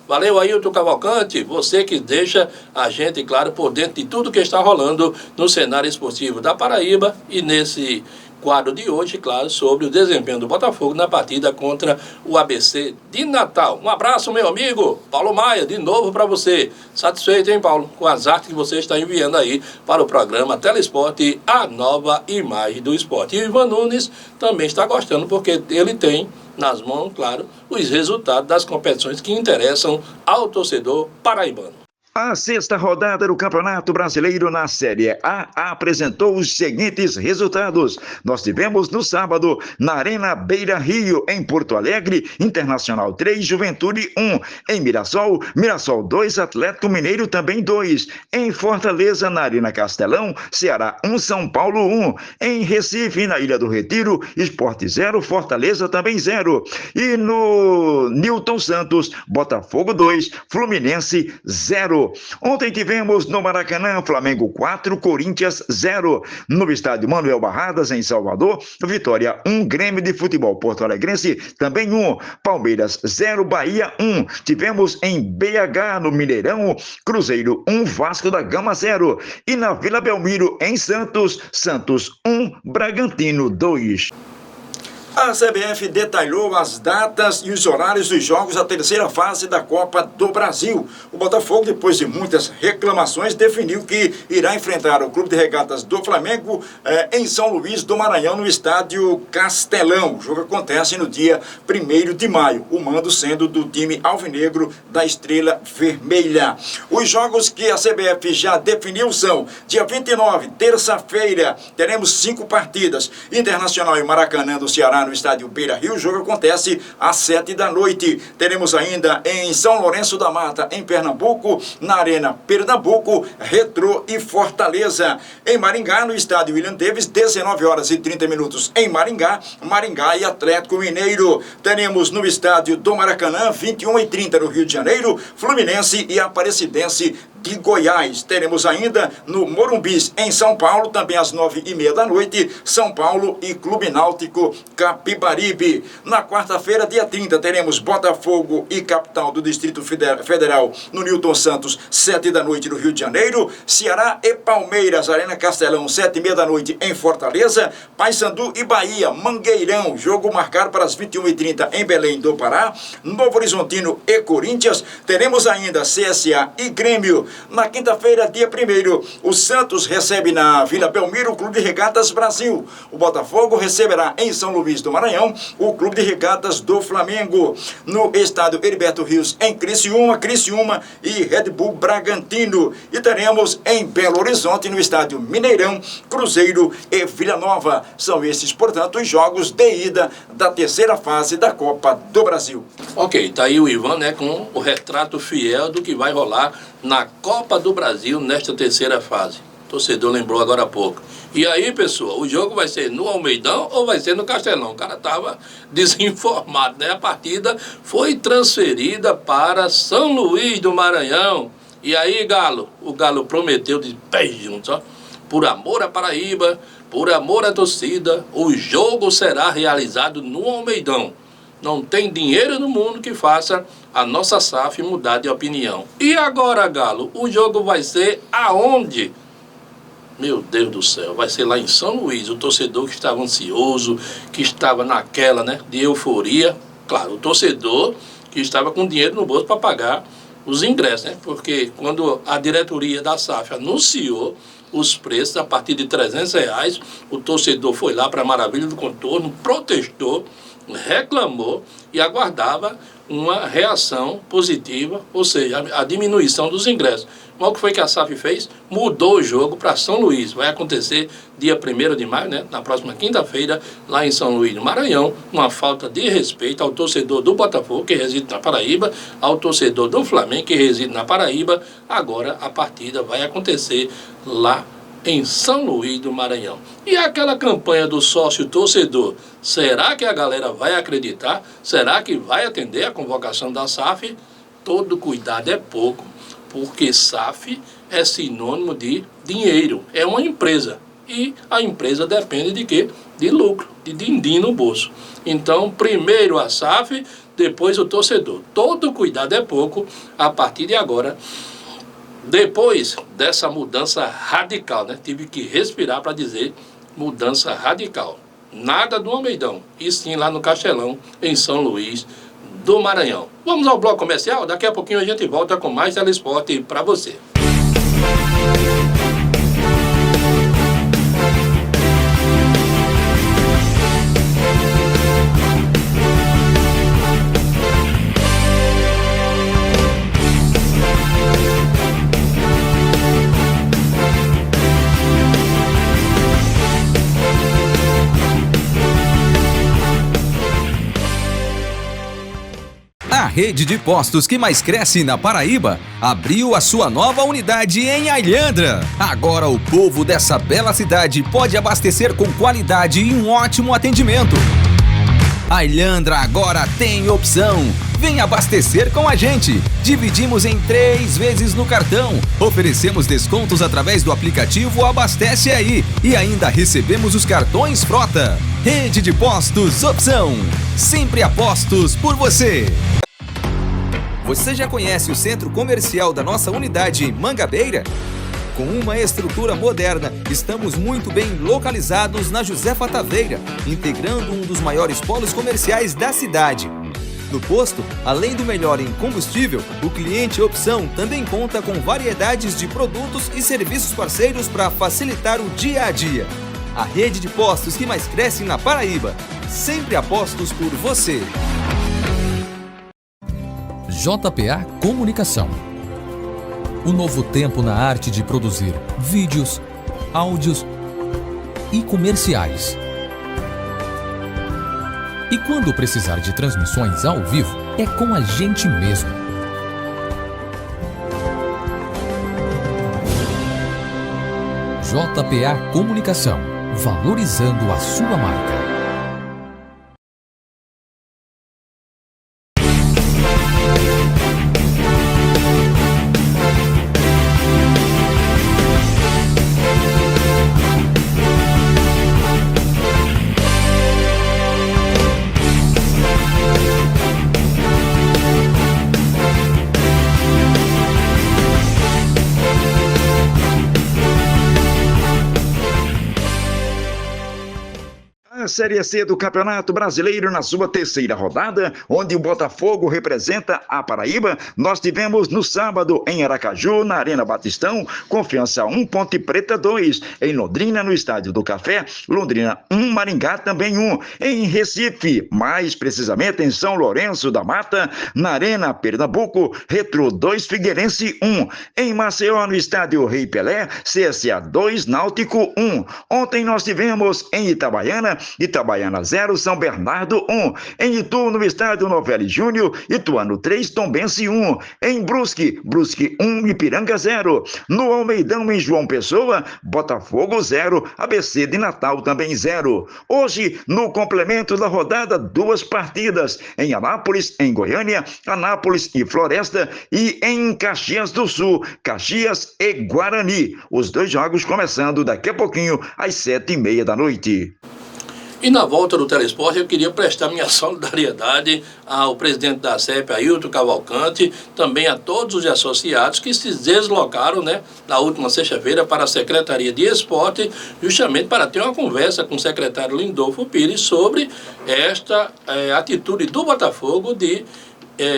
Valeu, Ailton Cavalcante, você que deixa a gente, claro, por dentro de tudo que está rolando no cenário esportivo da Paraíba e nesse quadro de hoje, claro, sobre o desempenho do Botafogo na partida contra o ABC de Natal. Um abraço, meu amigo Paulo Maia, de novo para você. Satisfeito, hein, Paulo, com as artes que você está enviando aí para o programa Telesporte, a nova imagem do esporte. E o Ivan Nunes também está gostando, porque ele tem nas mãos, claro, os resultados das competições que interessam ao torcedor paraibano. A sexta rodada do Campeonato Brasileiro na Série A apresentou os seguintes resultados. Nós tivemos no sábado, na Arena Beira Rio, em Porto Alegre, Internacional 3, Juventude 1. Em Mirassol, Mirassol 2, Atlético Mineiro também 2. Em Fortaleza, na Arena Castelão, Ceará 1, São Paulo 1. Em Recife, na Ilha do Retiro, Sport 0, Fortaleza também 0. E no Newton Santos, Botafogo 2, Fluminense 0. Ontem tivemos no Maracanã, Flamengo 4, Corinthians 0. No estádio Manuel Barradas, em Salvador, Vitória 1, Grêmio de Futebol Porto Alegrense também 1. Palmeiras 0, Bahia 1. Tivemos em BH, no Mineirão, Cruzeiro 1, Vasco da Gama 0. E na Vila Belmiro, em Santos, Santos 1, Bragantino 2. A CBF detalhou as datas e os horários dos jogos da terceira fase da Copa do Brasil. O Botafogo, depois de muitas reclamações, definiu que irá enfrentar o Clube de Regatas do Flamengo em São Luís do Maranhão, no estádio Castelão. O jogo acontece no dia 1º de maio, o mando sendo do time alvinegro da Estrela Vermelha. Os jogos que a CBF já definiu são: dia 29, terça-feira, teremos 5 partidas. Internacional e Maracanã do Ceará, no estádio Beira Rio. O jogo acontece às 7 da noite. Teremos ainda em São Lourenço da Mata, em Pernambuco, na Arena Pernambuco, Retrô e Fortaleza. Em Maringá, no estádio William Davis, 19 horas e 30 minutos em Maringá, Maringá e Atlético Mineiro. Teremos no estádio do Maracanã, 21h30 no Rio de Janeiro, Fluminense e Aparecidense de Goiás. Teremos ainda no Morumbis, em São Paulo, também às 9h30 da noite, São Paulo e Clube Náutico Capibaribe. Na quarta-feira, dia 30, teremos Botafogo e Capital do Distrito Federal no Newton Santos, 7 da noite no Rio de Janeiro. Ceará e Palmeiras, Arena Castelão, 7h30 da noite em Fortaleza. Paysandu e Bahia, Mangueirão, jogo marcado para as 21h30 em Belém do Pará. Novo Horizontino e Corinthians. Teremos ainda CSA e Grêmio. Na quinta-feira, dia 1º, o Santos recebe na Vila Belmiro o Clube de Regatas Brasil. O Botafogo receberá em São Luís do Maranhão o Clube de Regatas do Flamengo. No estádio Heriberto Rios, em Criciúma e Red Bull Bragantino. E teremos em Belo Horizonte, no estádio Mineirão, Cruzeiro e Vila Nova. São esses, portanto, os jogos de ida da terceira fase da Copa do Brasil. Ok, tá aí o Ivan, né, com o retrato fiel do que vai rolar na Copa do Brasil nesta terceira fase. O torcedor lembrou agora há pouco. E aí, pessoal, o jogo vai ser no Almeidão ou vai ser no Castelão? O cara estava desinformado, né? A partida foi transferida para São Luís do Maranhão. E aí, Galo, o Galo prometeu de pé juntos, ó, por amor à Paraíba, por amor à torcida, o jogo será realizado no Almeidão. Não tem dinheiro no mundo que faça a nossa SAF mudar de opinião. E agora, Galo, o jogo vai ser aonde? Meu Deus do céu, vai ser lá em São Luís. O torcedor que estava ansioso, que estava naquela, né, de euforia. Claro, o torcedor que estava com dinheiro no bolso para pagar os ingressos, né? Porque quando a diretoria da SAF anunciou os preços a partir de R$300, o torcedor foi lá para a Maravilha do Contorno, protestou, reclamou e aguardava uma reação positiva, ou seja, a diminuição dos ingressos. Mas o que foi que a SAF fez? Mudou o jogo para São Luís. Vai acontecer dia 1º de maio, né? Na próxima quinta-feira, lá em São Luís, no Maranhão, uma falta de respeito ao torcedor do Botafogo, que reside na Paraíba, ao torcedor do Flamengo, que reside na Paraíba. Agora a partida vai acontecer lá em São Luís do Maranhão. E aquela campanha do sócio torcedor, será que a galera vai acreditar? Será que vai atender a convocação da SAF? Todo cuidado é pouco, porque SAF é sinônimo de dinheiro, é uma empresa. E a empresa depende de quê? De lucro, de din-din no bolso. Então, primeiro a SAF, depois o torcedor. Todo cuidado é pouco a partir de agora. Depois dessa mudança radical, né? Tive que respirar para dizer mudança radical. Nada do Almeidão, e sim lá no Castelão, em São Luís do Maranhão. Vamos ao bloco comercial? Daqui a pouquinho a gente volta com mais Telesporte para você. A rede de postos que mais cresce na Paraíba abriu a sua nova unidade em Alhandra. Agora o povo dessa bela cidade pode abastecer com qualidade e um ótimo atendimento. Alhandra agora tem opção. Vem abastecer com a gente. Dividimos em 3 vezes no cartão. Oferecemos descontos através do aplicativo Abastece Aí. E ainda recebemos os cartões Frota. Rede de Postos Opção. Sempre apostos por você. Você já conhece o centro comercial da nossa unidade em Mangabeira? Com uma estrutura moderna, estamos muito bem localizados na Josefa Taveira, integrando um dos maiores polos comerciais da cidade. No posto, além do melhor em combustível, o cliente Opção também conta com variedades de produtos e serviços parceiros para facilitar o dia a dia. A rede de postos que mais cresce na Paraíba. Sempre apostos por você. JPA Comunicação. O novo tempo na arte de produzir vídeos, áudios e comerciais. E quando precisar de transmissões ao vivo, é com a gente mesmo. JPA Comunicação, valorizando a sua marca. A Série C do Campeonato Brasileiro na sua terceira rodada, onde o Botafogo representa a Paraíba, nós tivemos no sábado em Aracaju, na Arena Batistão, Confiança 1, Ponte Preta 2, em Londrina, no Estádio do Café, Londrina 1, Maringá também 1, em Recife, mais precisamente em São Lourenço da Mata, na Arena Pernambuco, Retro 2, Figueirense 1, em Maceió, no Estádio Rei Pelé, CSA 2, Náutico 1. Ontem nós tivemos em Itabaiana 0, São Bernardo 1. Em Itu, no Estádio Novelli Júnior, Ituano 3, Tombense 1. Em Brusque 1, Ipiranga 0. No Almeidão, em João Pessoa, Botafogo 0, ABC de Natal também 0. Hoje, no complemento da rodada, 2 partidas. Em Anápolis, em Goiânia, Anápolis e Floresta, e em Caxias do Sul, Caxias e Guarani. Os 2 jogos começando daqui a pouquinho, às 7h30 da noite. E na volta do Telesporte eu queria prestar minha solidariedade ao presidente da CEP, Ailton Cavalcante, também a todos os associados que se deslocaram, né, na última sexta-feira para a Secretaria de Esporte, justamente para ter uma conversa com o secretário Lindolfo Pires sobre esta atitude do Botafogo de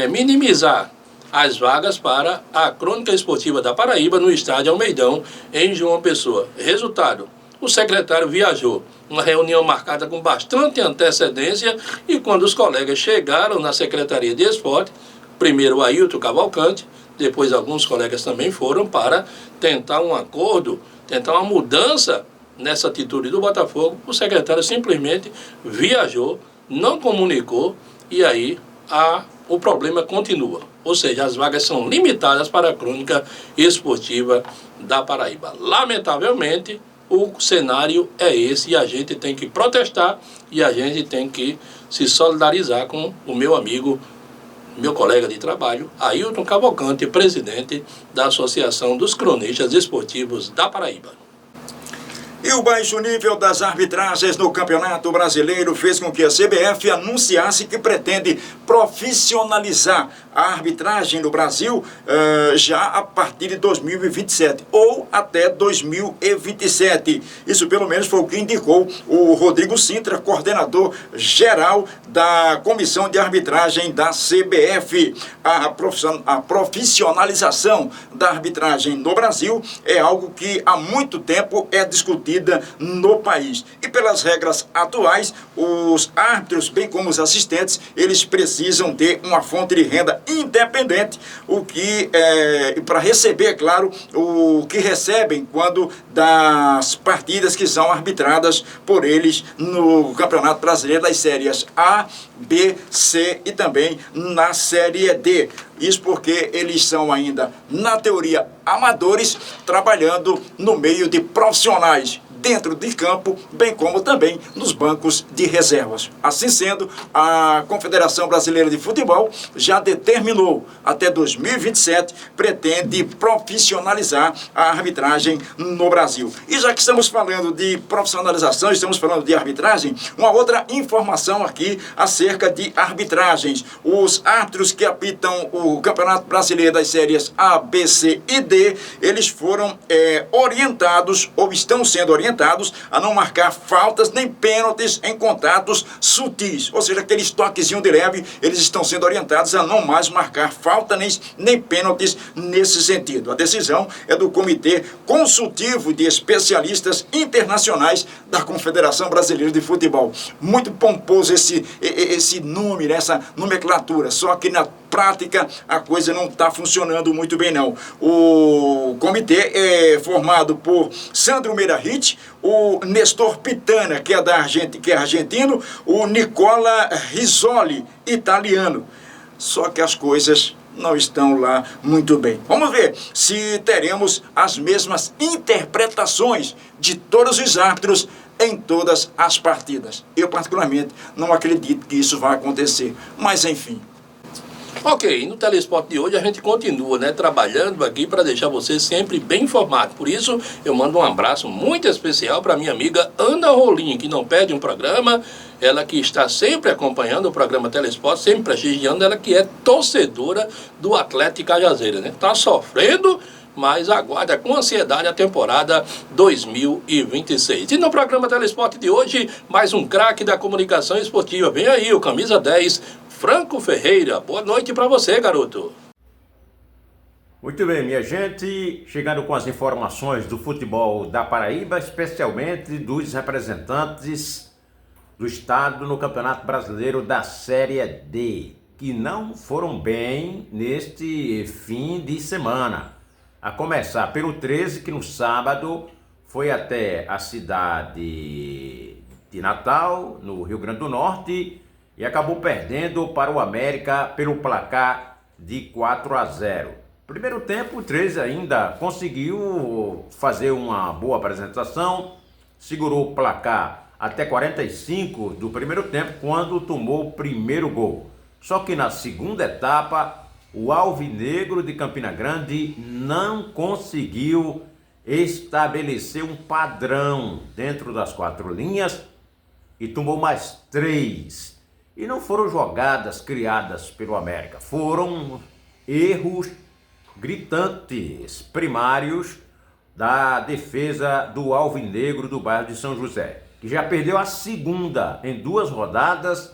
minimizar as vagas para a Crônica Esportiva da Paraíba no Estádio Almeidão, em João Pessoa. Resultado: o secretário viajou. Uma reunião marcada com bastante antecedência e quando os colegas chegaram na Secretaria de Esporte, primeiro o Ailton Cavalcante, depois alguns colegas também foram para tentar um acordo, tentar uma mudança nessa atitude do Botafogo. O secretário simplesmente viajou, não comunicou e aí o problema continua. Ou seja, as vagas são limitadas para a crônica esportiva da Paraíba. Lamentavelmente, o cenário é esse e a gente tem que protestar e a gente tem que se solidarizar com o meu amigo, meu colega de trabalho, Ailton Cavalcante, presidente da Associação dos Cronistas Esportivos da Paraíba. E o baixo nível das arbitragens no Campeonato Brasileiro fez com que a CBF anunciasse que pretende profissionalizar a arbitragem no Brasil já a partir de 2027 ou até 2027. Isso pelo menos foi o que indicou o Rodrigo Sintra, coordenador geral da Comissão de Arbitragem da CBF. A profissionalização da arbitragem no Brasil é algo que há muito tempo é discutido no país. E pelas regras atuais, os árbitros, bem como os assistentes, eles precisam ter uma fonte de renda independente, o que para receber, é claro, o que recebem quando das partidas que são arbitradas por eles no Campeonato Brasileiro das séries A, B, C e também na série D. Isso porque eles são ainda, na teoria, amadores, trabalhando no meio de profissionais dentro de campo, bem como também nos bancos de reservas. Assim sendo, a Confederação Brasileira de Futebol já determinou, até 2027, pretende profissionalizar a arbitragem no Brasil. E já que estamos falando de profissionalização, estamos falando de arbitragem, uma outra informação aqui acerca de arbitragens. Os árbitros que apitam o Campeonato Brasileiro das séries A, B, C e D, eles foram orientados, ou estão sendo orientados, a não marcar faltas nem pênaltis em contatos sutis, ou seja, aqueles toquezinhos de leve, eles estão sendo orientados a não mais marcar falta nem pênaltis nesse sentido. A decisão é do Comitê Consultivo de Especialistas Internacionais da Confederação Brasileira de Futebol. Muito pomposo esse nome, essa nomenclatura, só que na prática a coisa não está funcionando muito bem não. O comitê é formado por Sandro Meirahit, o Nestor Pitana, que é argentino, o Nicola Rizzoli, italiano. Só que as coisas não estão lá muito bem. Vamos ver se teremos as mesmas interpretações de todos os árbitros em todas as partidas. Eu, particularmente, não acredito que isso vai acontecer. Mas, enfim. Ok, no Telesport de hoje a gente continua, trabalhando aqui para deixar você sempre bem informado. Por isso, eu mando um abraço muito especial para minha amiga Ana Rolim, que não perde um programa. Ela que está sempre acompanhando o programa Telesport, sempre prestigiando, ela que é torcedora do Atlético Cajazeira, Está sofrendo, mas aguarda com ansiedade a temporada 2026. E no programa Telesport de hoje, mais um craque da comunicação esportiva. Vem aí o camisa 10, Franco Ferreira. Boa noite para você, garoto. Muito bem, minha gente, chegando com as informações do futebol da Paraíba, especialmente dos representantes do estado no Campeonato Brasileiro da Série D, que não foram bem neste fim de semana. A começar pelo 13, que no sábado foi até a cidade de Natal, no Rio Grande do Norte, e acabou perdendo para o América pelo placar de 4-0. Primeiro tempo, o 13 ainda conseguiu fazer uma boa apresentação, segurou o placar até 45 do primeiro tempo, quando tomou o primeiro gol. Só que na segunda etapa, o Alvinegro de Campina Grande não conseguiu estabelecer um padrão dentro das quatro linhas e tomou mais 3. E não foram jogadas criadas pelo América, foram erros gritantes, primários da defesa do Alvinegro do bairro de São José, que já perdeu a segunda em 2 rodadas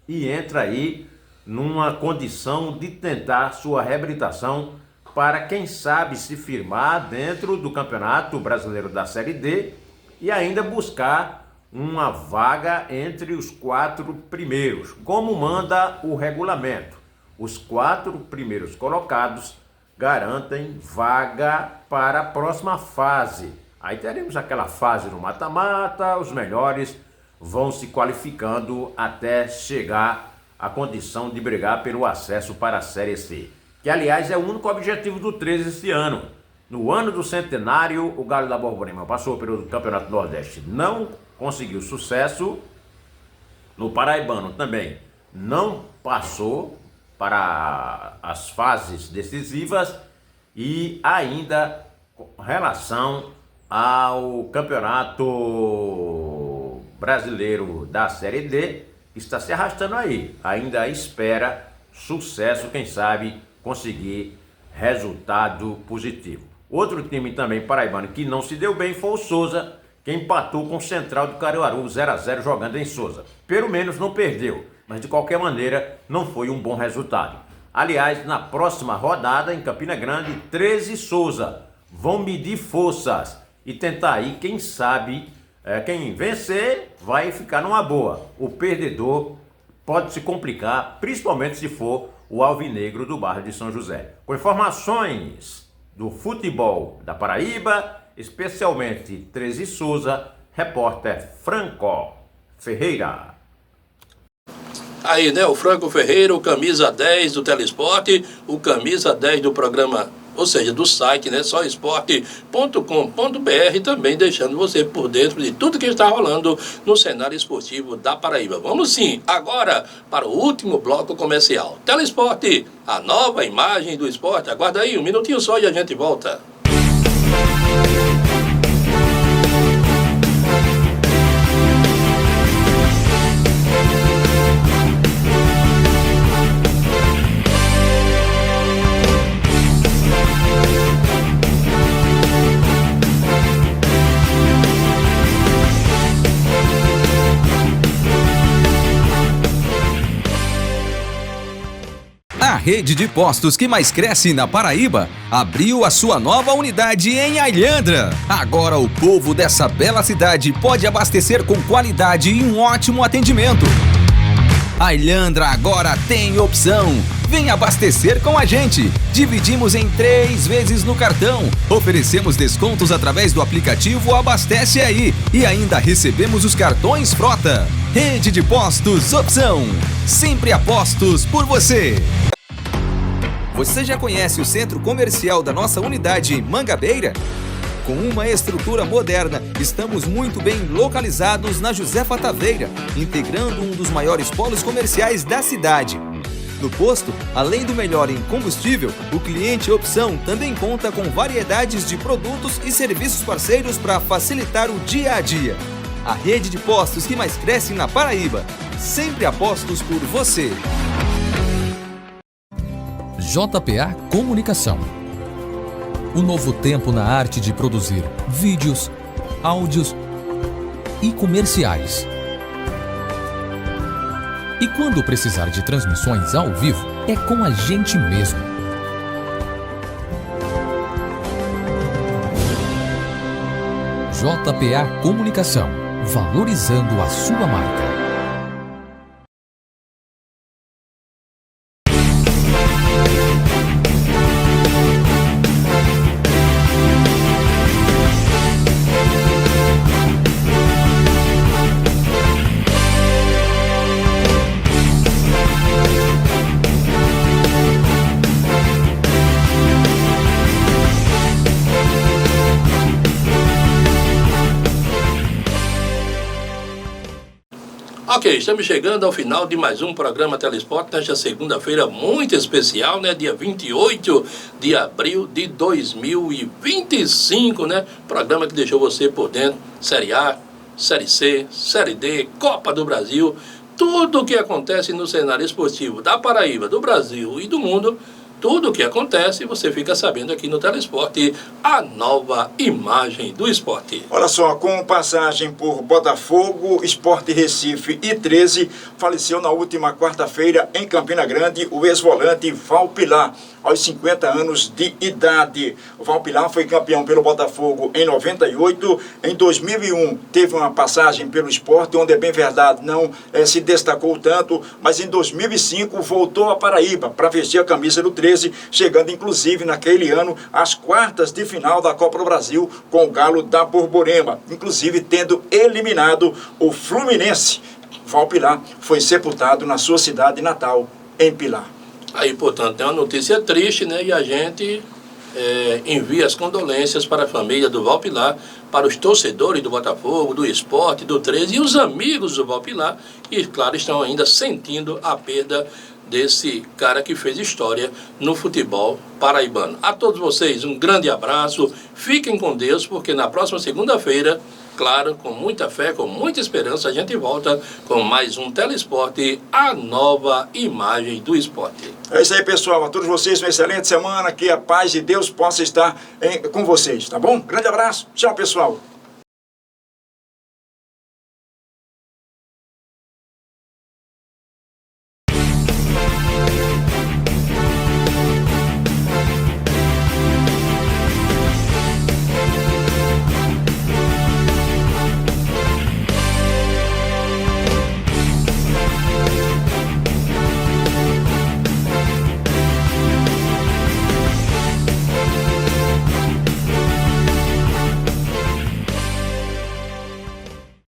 e entra aí numa condição de tentar sua reabilitação para, quem sabe, se firmar dentro do Campeonato Brasileiro da Série D e ainda buscar uma vaga entre os 4 primeiros, como manda o regulamento. Os 4 primeiros colocados garantem vaga para a próxima fase. Aí teremos aquela fase no mata-mata, os melhores vão se qualificando até chegar à condição de brigar pelo acesso para a Série C, que aliás é o único objetivo do 13 este ano. No ano do centenário, o Galo da Borborema passou pelo Campeonato Nordeste, não conseguiu sucesso. No Paraibano também não passou para as fases decisivas, e ainda com relação ao Campeonato Brasileiro da Série D, está se arrastando aí, ainda espera sucesso, quem sabe conseguir resultado positivo. Outro time também paraibano que não se deu bem foi o Souza, que empatou com o Central do Caruaru 0-0 jogando em Souza. Pelo menos não perdeu, mas de qualquer maneira não foi um bom resultado. Aliás, na próxima rodada em Campina Grande, 13 e Souza vão medir forças e tentar aí, quem sabe, quem vencer vai ficar numa boa. O perdedor pode se complicar, principalmente se for o alvinegro do bairro de São José. Com informações do futebol da Paraíba, especialmente 13 Souza, repórter Franco Ferreira. Aí, né, o Franco Ferreira, o camisa 10 do Telesporte, o camisa 10 do programa, ou seja, do site, né, soesporte.com.br, também deixando você por dentro de tudo que está rolando no cenário esportivo da Paraíba. Vamos sim, agora para o último bloco comercial. Telesporte, a nova imagem do esporte. Aguarda aí um minutinho só e a gente volta. A rede de postos que mais cresce na Paraíba abriu a sua nova unidade em Alhandra. Agora o povo dessa bela cidade pode abastecer com qualidade e um ótimo atendimento. Alhandra agora tem opção. Vem abastecer com a gente. Dividimos em 3 vezes no cartão. Oferecemos descontos através do aplicativo Abastece Aí. E ainda recebemos os cartões Frota. Rede de Postos Opção. Sempre apostos por você. Você já conhece o centro comercial da nossa unidade em Mangabeira? Com uma estrutura moderna, estamos muito bem localizados na Josefa Taveira, integrando um dos maiores polos comerciais da cidade. No posto, além do melhor em combustível, o cliente Opção também conta com variedades de produtos e serviços parceiros para facilitar o dia a dia. A rede de postos que mais cresce na Paraíba. Sempre apostos por você. JPA Comunicação. O novo tempo na arte de produzir vídeos, áudios e comerciais. E quando precisar de transmissões ao vivo, é com a gente mesmo. JPA Comunicação, valorizando a sua marca. Ok, estamos chegando ao final de mais um programa Telesporte, nesta segunda-feira muito especial, né? Dia 28 de abril de 2025, né? Programa que deixou você por dentro, Série A, Série C, Série D, Copa do Brasil, tudo o que acontece no cenário esportivo da Paraíba, do Brasil e do mundo. Tudo o que acontece, você fica sabendo aqui no Telesporte, a nova imagem do esporte. Olha só, com passagem por Botafogo, Sport Recife e 13, faleceu na última quarta-feira em Campina Grande o ex-volante Val Pilar, aos 50 anos de idade. O Valpilar foi campeão pelo Botafogo em 98. Em 2001 teve uma passagem pelo Sport, onde é bem verdade não se destacou tanto, mas em 2005 voltou a Paraíba para vestir a camisa do 13, chegando inclusive naquele ano às quartas de final da Copa do Brasil com o Galo da Borborema, inclusive tendo eliminado o Fluminense. Valpilar foi sepultado na sua cidade natal, em Pilar. Aí, portanto, é uma notícia triste, né? E a gente envia as condolências para a família do Valpilar, para os torcedores do Botafogo, do Sport, do 13 e os amigos do Valpilar, que, claro, estão ainda sentindo a perda desse cara que fez história no futebol paraibano. A todos vocês, um grande abraço, fiquem com Deus, porque na próxima segunda-feira, claro, com muita fé, com muita esperança, a gente volta com mais um Telesporte, a nova imagem do esporte. É isso aí, pessoal. A todos vocês, uma excelente semana, que a paz de Deus possa estar com vocês, tá bom? Grande abraço, tchau, pessoal.